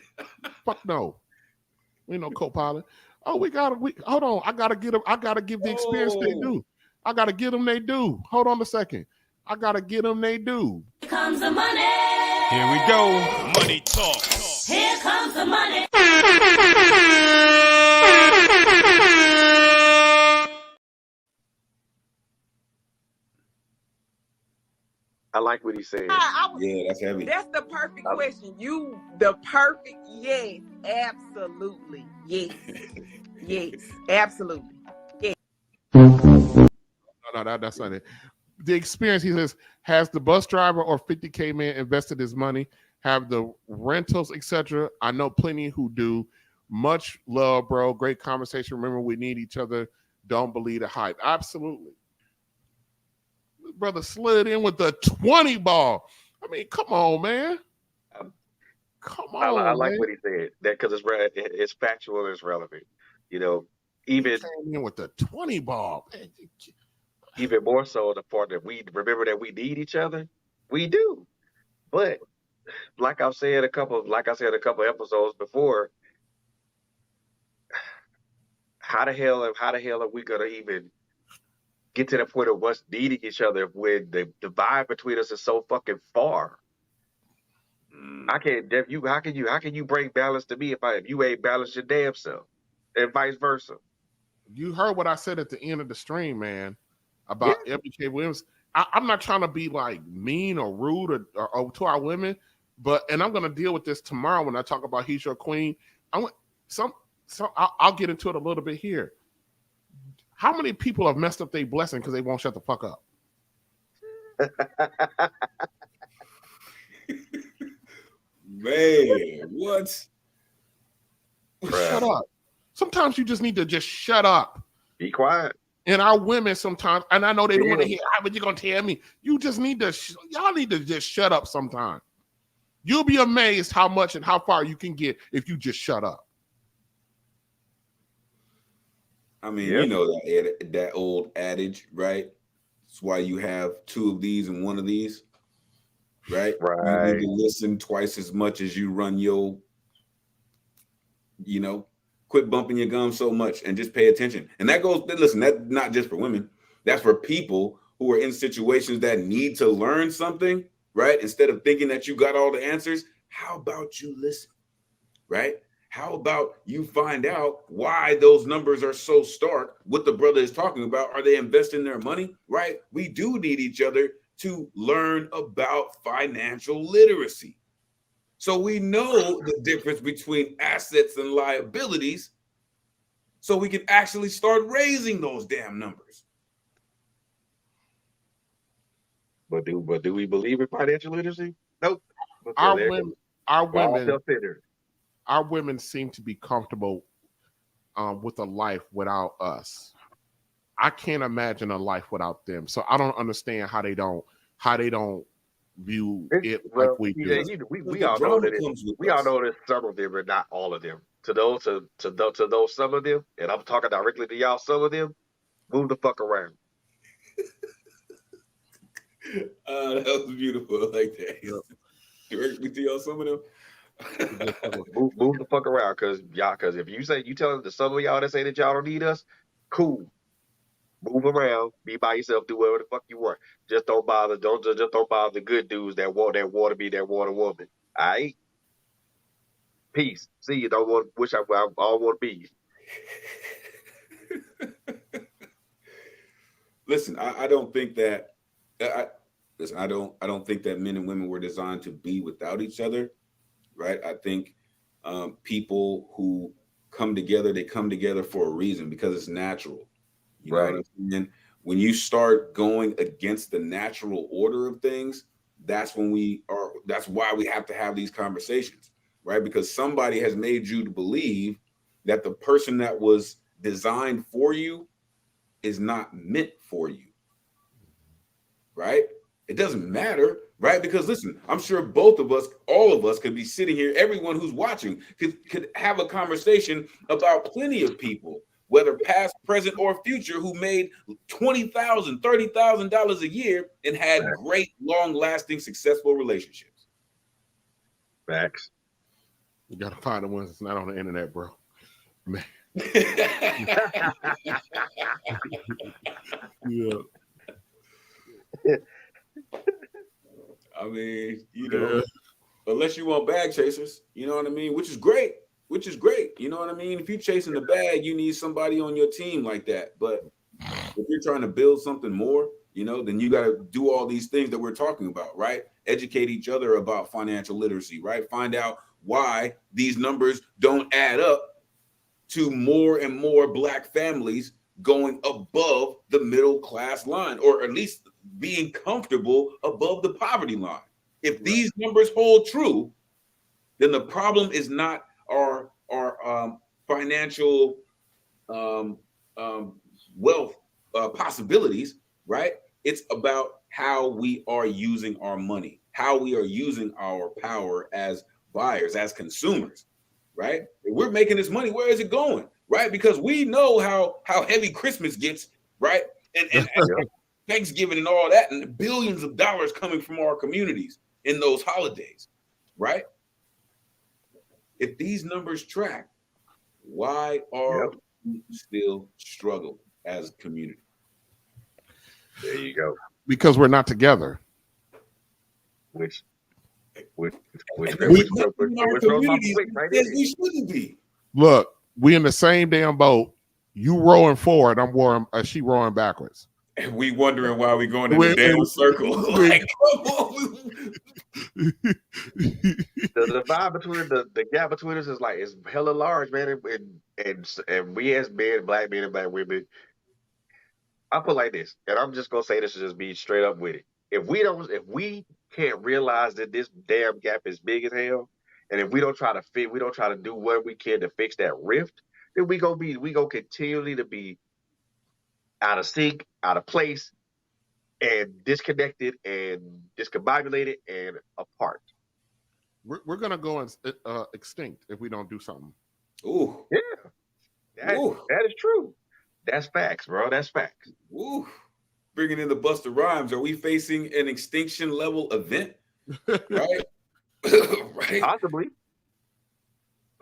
Fuck no. We ain't no co-pilot. Oh, hold on. I gotta give the experience they do. I gotta give them they do. Hold on a second. I gotta give them they do. Here comes the money. Here we go. Money talk. Here comes the money. I like what he said. Yeah, that's heavy. That's the perfect question. Yes, absolutely. Yes. Yes, absolutely. Yes. No, that's not it. The experience, he says, has the bus driver or 50K man invested his money, have the rentals, etc. I know plenty who do. Much love, bro. Great conversation. Remember, we need each other. Don't believe the hype. Absolutely. Brother slid in with the 20 ball. I mean, come on, man. Come on. I like man. what he said. That because it's factual and it's relevant. You know, even came in with the 20 ball. Man. Even more so the part that we remember that we need each other. We do. But like I said a couple episodes before, how the hell are we gonna even get to the point of us needing each other when the divide between us is so fucking far? How can you bring balance to me if you ain't balanced your damn self, and vice versa? You heard what I said at the end of the stream, man, about MK Williams. I'm not trying to be like mean or rude or to our women, and I'm gonna deal with this tomorrow when I talk about He's Your Queen. I'll get into it a little bit here. How many people have messed up their blessing because they won't shut the fuck up? Man, what? Shut up. Sometimes you just need to just shut up. Be quiet. And our women sometimes, and I know they don't want to hear, but you're going to tell me. You just need to, y'all need to just shut up sometime. You'll be amazed how much and how far you can get if you just shut up. I mean, you know that old adage, right? That's why you have two of these and one of these, right? Right. You need to listen twice as much as you run your, quit bumping your gums so much and just pay attention. And that goes, listen, that's not just for women. That's for people who are in situations that need to learn something, right? Instead of thinking that you got all the answers, how about you listen, right? How about you find out why those numbers are so stark? What the brother is talking about, are they investing their money, right? We do need each other to learn about financial literacy. So we know the difference between assets and liabilities. so we can actually start raising those damn numbers. But do we believe in financial literacy? Nope. Our They're women, all self-centered. our women seem to be comfortable with a life without us. I can't imagine a life without them. So I don't understand how they don't view it like we do. We all know that we all know that some of them are not all of them. To those some of them, and I'm talking directly to y'all, some of them, move the fuck around. That was beautiful. I like that. Yep. Directly to y'all, some of them. move the fuck around, because if you tell the some of y'all that say that y'all don't need us, cool. Move around, be by yourself, do whatever the fuck you want. Just don't bother the good dudes that want to be that want a woman. All right. Peace. See you. Don't want. Wish I all want to be. Listen, I don't think that. I don't think that men and women were designed to be without each other, right? I think people who come together, they come together for a reason, because it's natural. You know what I'm saying? When you start going against the natural order of things, that's why we have to have these conversations, right? Because somebody has made you to believe that the person that was designed for you is not meant for you, right? It doesn't matter, right? Because listen, I'm sure both of us, all of us could be sitting here, everyone who's watching could have a conversation about plenty of people, whether past, present, or future, who made $20,000, $30,000 a year and had great, long-lasting, successful relationships. Facts. You gotta find the ones that's not on the internet, bro. Man. Yeah. I mean, you know, unless you want bag chasers, you know what I mean? Which is great. You know what I mean? If you're chasing the bag, you need somebody on your team like that. But if you're trying to build something more, you know, then you got to do all these things that we're talking about, right? Educate each other about financial literacy, right? Find out why these numbers don't add up to more and more Black families going above the middle class line, or at least being comfortable above the poverty line. If these numbers hold true, then the problem is not our financial wealth possibilities, right? It's about how we are using our money, how we are using our power as buyers, as consumers, right? If we're making this money, where is it going, right? Because we know how heavy Christmas gets, right? And Thanksgiving and all that, and the billions of dollars coming from our communities in those holidays, right? If these numbers track, why are we still struggling as a community? There you go. Because we're not together. We shouldn't be. Look, we in the same damn boat. You rowing forward, she rowing backwards. And we wondering why we going in a damn circle. Like, come on. The divide between the gap between us is hella large, man. And we as men, Black men and Black women, I put like this, and I'm just gonna say this and just be straight up with it. If we can't realize that this damn gap is big as hell, and if we don't try to do what we can to fix that rift, then we gonna continually to be out of sync, out of place, and disconnected and discombobulated and apart. We're gonna go extinct if we don't do something. Ooh, yeah, that is true. That's facts, bro. That's facts. Ooh. Bringing in the Busta Rhymes, are we facing an extinction level event? Right? Right? Possibly.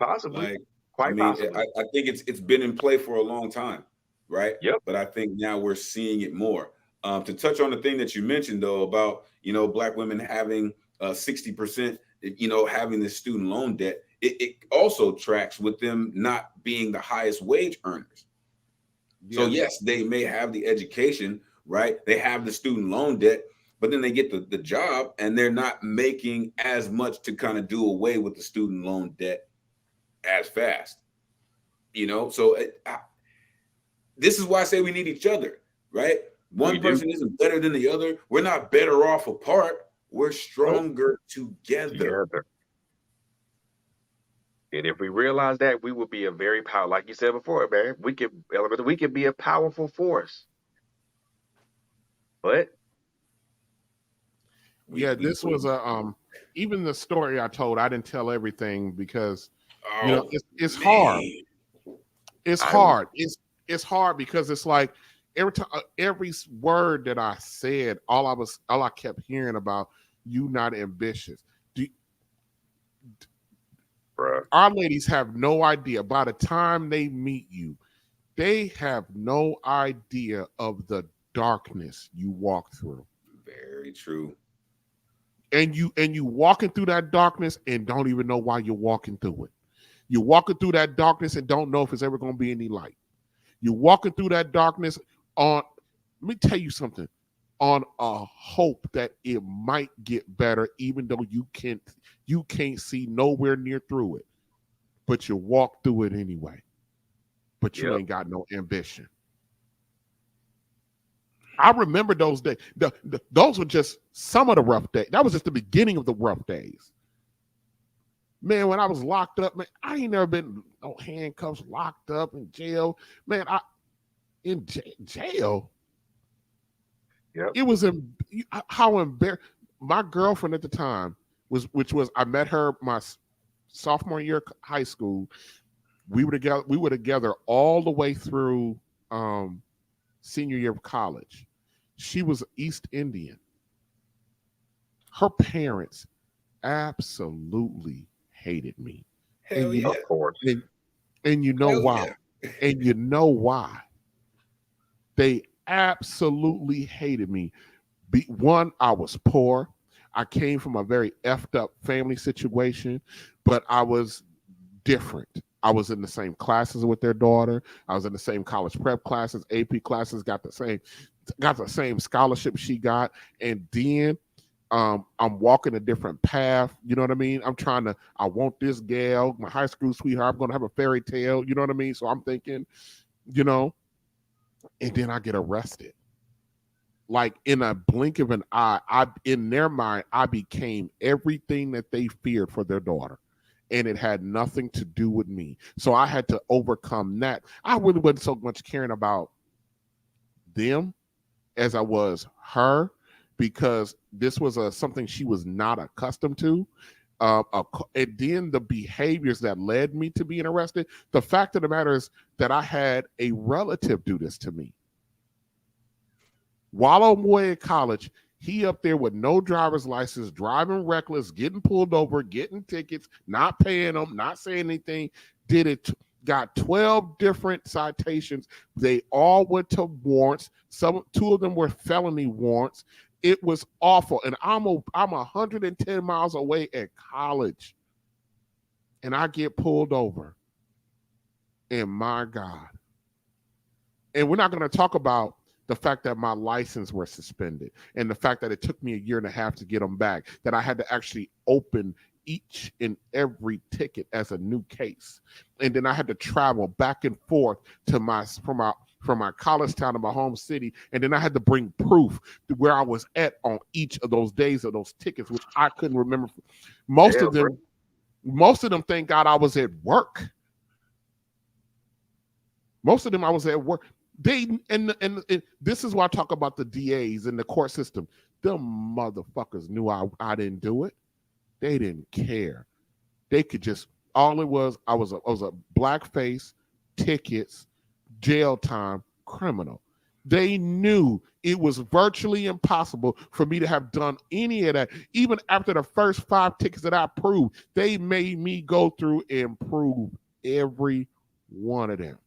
Like, Possibly. I think it's been in play for a long time, right? Yep. But I think now we're seeing it more. To touch on the thing that you mentioned, though, about, you know, Black women having 60%, you know, having this student loan debt, it also tracks with them not being the highest wage earners. Yeah. So yes, they may have the education, right? They have the student loan debt, but then they get the job and they're not making as much to kind of do away with the student loan debt as fast, you know? So this is why I say we need each other, right? One We do. person isn't better than the other. We're not better off apart. We're stronger together. And if we realize that, we will be a very powerful, like you said before, man. We can be a powerful force. But this was a even the story I told, I didn't tell everything because it's hard. It's hard. It's hard because it's like every time, every word that I said, all I kept hearing about, you not ambitious. Our ladies have no idea. By the time they meet you, they have no idea of the darkness you walk through. Very true. And you walking through that darkness and don't even know why you're walking through it. You're walking through that darkness and don't know if it's ever going to be any light. You're walking through that darkness let me tell you something, on a hope that it might get better, even though you can't see nowhere near through it, but you walk through it anyway. But you ain't got no ambition. I remember those days. Those were just some of the rough days. That was just the beginning of the rough days. Man, when I was locked up, man, I ain't never been no handcuffs, locked up in jail. Man, in jail. Yep. It was how embarrassing. My girlfriend at the time I met her my sophomore year of high school. We were together all the way through senior year of college. She was East Indian. Her parents absolutely hated me. Hell yeah. Of course. And you know why? Yeah. And you know why? They absolutely hated me. One, I was poor. I came from a very effed up family situation, but I was different. I was in the same classes with their daughter. I was in the same college prep classes, AP classes, got the same scholarship she got. And then I'm walking a different path. You know what I mean? I want this gal, my high school sweetheart. I'm going to have a fairy tale. You know what I mean? So I'm thinking, and then I get arrested. Like in a blink of an eye, in their mind, I became everything that they feared for their daughter. And it had nothing to do with me. So I had to overcome that. I really wasn't so much caring about them as I was her, because this was something she was not accustomed to. And then the behaviors that led me to being arrested. The fact of the matter is that I had a relative do this to me. While I'm away at college, he up there with no driver's license, driving reckless, getting pulled over, getting tickets, not paying them, not saying anything, got 12 different citations. They all went to warrants. Two of them were felony warrants. It was awful. And I'm 110 miles away at college. And I get pulled over. And my God. And we're not going to talk about the fact that my license were suspended and the fact that it took me 1.5 years to get them back, that I had to actually open each and every ticket as a new case. And then I had to travel back and forth to from my college town to my home city. And then I had to bring proof to where I was at on each of those days of those tickets, which I couldn't remember. Most of them, thank God, I was at work. Most of them I was at work. And this is why I talk about the DAs and the court system. Them motherfuckers knew I didn't do it. They didn't care. They could just, all it was, I was a blackface, tickets, jail time, criminal. They knew it was virtually impossible for me to have done any of that. Even after the first 5 tickets that I proved, they made me go through and prove every one of them.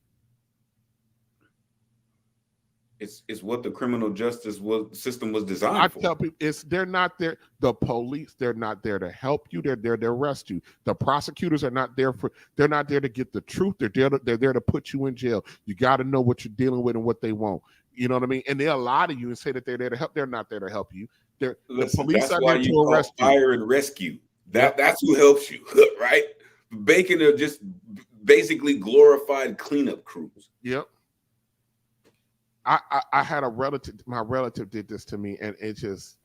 It's what the criminal justice system was designed for. I tell people, they're not there. The police, they're not there to help you. They're there to arrest you. The prosecutors are not there they're not there to get the truth. They're there to put you in jail. You got to know what you're dealing with and what they want. You know what I mean? And they'll lie to you and say that they're there to help. They're not there to help you. The police are there to arrest you. Fire and rescue. That's who helps you, right? Bacon are just basically glorified cleanup crews. Yep. I had a relative, my relative did this to me, and it just,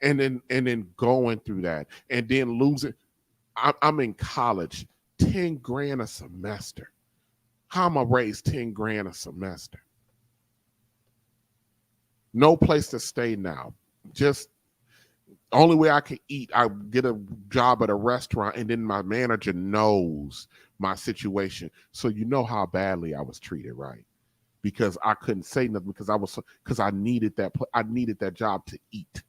and then going through that, and then losing. I'm in college, 10 grand a semester. How am I raise 10 grand a semester? No place to stay now. Just only way I can eat, I get a job at a restaurant, and then my manager knows my situation. So you know how badly I was treated, right? Because I couldn't say nothing because I needed that job to eat.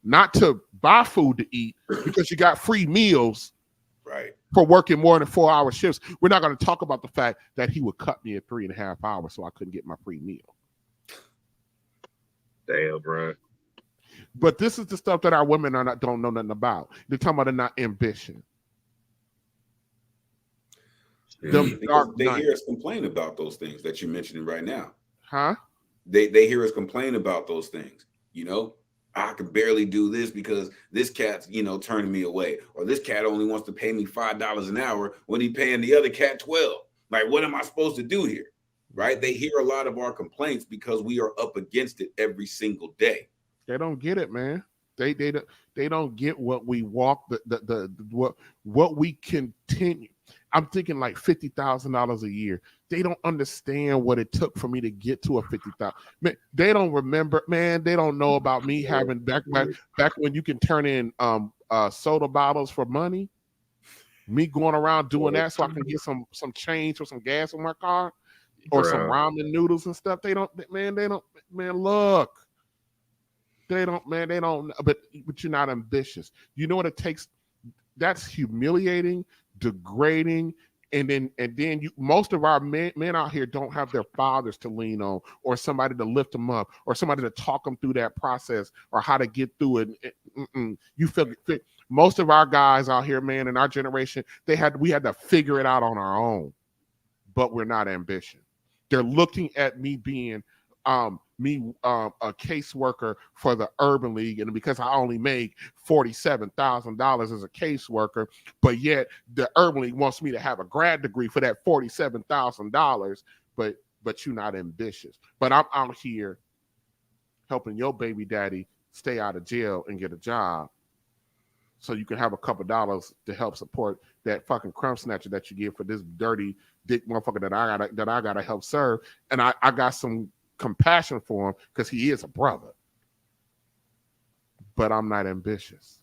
Not to buy food to eat, because you got free meals, right, for working more than 4-hour shifts. We're not going to talk about the fact that he would cut me at 3.5 hours so I couldn't get my free meal. Damn, bro. But this is the stuff that our women don't know nothing about. They're talking about they're not ambition. Because they hear us complain about those things that you're mentioning right now. Huh? They hear us complain about those things. You know, I can barely do this because this cat's, turning me away. Or this cat only wants to pay me $5 an hour when he's paying the other cat 12. Like, what am I supposed to do here? Right? They hear a lot of our complaints because we are up against it every single day. They don't get it, man. They don't get what we walk, what we continue. I'm thinking like $50,000 a year. They don't understand what it took for me to get to a $50,000. Man, they don't remember, man. They don't know about me having back when you can turn in soda bottles for money. Me going around doing that so I can get some change or some gas in my car, or some ramen noodles and stuff. Look. They don't, but you're not ambitious. You know what it takes? That's humiliating, degrading, and then most of our men out here don't have their fathers to lean on, or somebody to lift them up, or somebody to talk them through that process, or how to get through it. You feel most of our guys out here, man, in our generation, we had to figure it out on our own, but we're not ambitious. They're looking at me being a caseworker for the Urban League, and because I only make $47,000 as a caseworker, but yet the Urban League wants me to have a grad degree for that $47,000, but you're not ambitious. But I'm out here helping your baby daddy stay out of jail and get a job, so you can have a couple dollars to help support that fucking crumb snatcher that you give for this dirty dick motherfucker that I gotta help serve. And I got some compassion for him because he is a brother, but I'm not ambitious.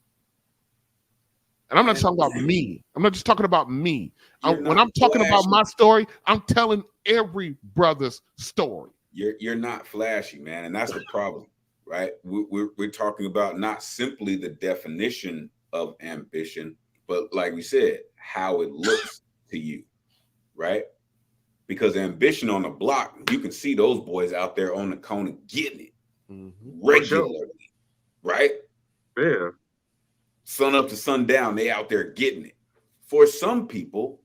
And I'm not talking about me. I'm not just talking about me. When I'm talking about my story, I'm telling every brother's story. You're not flashy, man, and that's the problem, right? We're talking about not simply the definition of ambition, but like we said, how it looks to you, right? Because ambition on the block, you can see those boys out there on the corner getting it regularly, right? Yeah. Sun up to sundown, they out there getting it. For some people,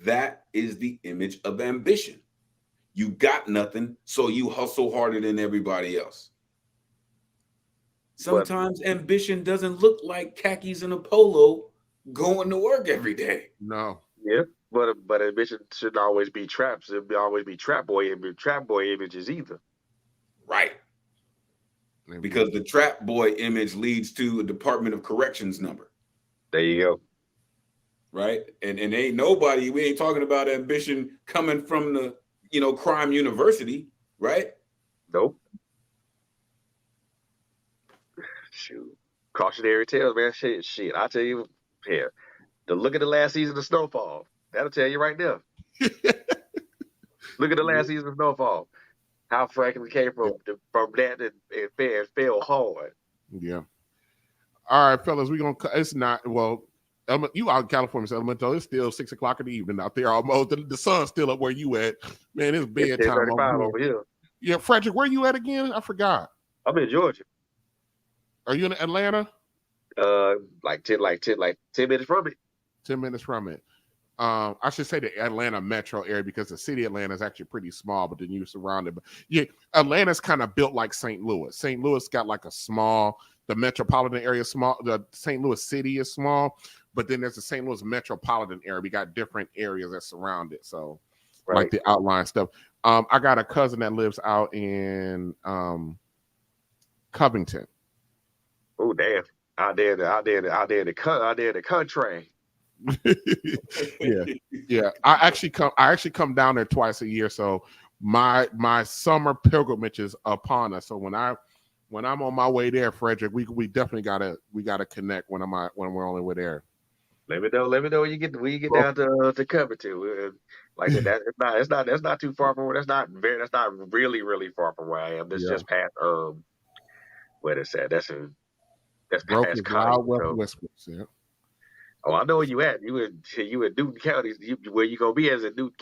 that is the image of ambition. You got nothing, so you hustle harder than everybody else. Sometimes ambition doesn't look like khakis and a polo going to work every day. No. Yeah. But ambition shouldn't always be traps. It should always be trap boy images either. Right. Because the trap boy image leads to a Department of Corrections number. There you go. Right. And ain't nobody, we ain't talking about ambition coming from the, crime university, right? Nope. Shoot. Cautionary tales, man. Shit. I'll tell you here. Look at the last season of Snowfall. That'll tell you right there. Look at the last season of Snowfall. How Franklin came from that and fell hard. Yeah. All right, fellas, it's not, you out in California, so Elemental, it's still 6 o'clock in the evening out there almost. The sun's still up where you at. Man, it's bedtime over here. Yeah, Frederick, where you at again? I forgot. I'm in Georgia. Are you in Atlanta? Like 10 minutes from it. 10 minutes from it. I should say the Atlanta metro area, because the city of Atlanta is actually pretty small, but then you're surrounded. But yeah, Atlanta's kind of built like St. Louis. St. Louis got like the metropolitan area is small. The St. Louis city is small, but then there's the St. Louis metropolitan area. We got different areas that surround it. So like the outline stuff. I got a cousin that lives out in Covington. Oh damn! Out there in the country. Yeah. I actually come down there twice a year. So my summer pilgrimage is upon us. So when I'm on my way there, Frederick, we definitely gotta connect when we're on the way there. Let me know when you get down to Covington. Like that, that's not too far from where. That's not really far from where I am. That's just past what is that? That's past College. Yeah. Oh, I know where you at. You in Newton County. Where you gonna be as in Newton County.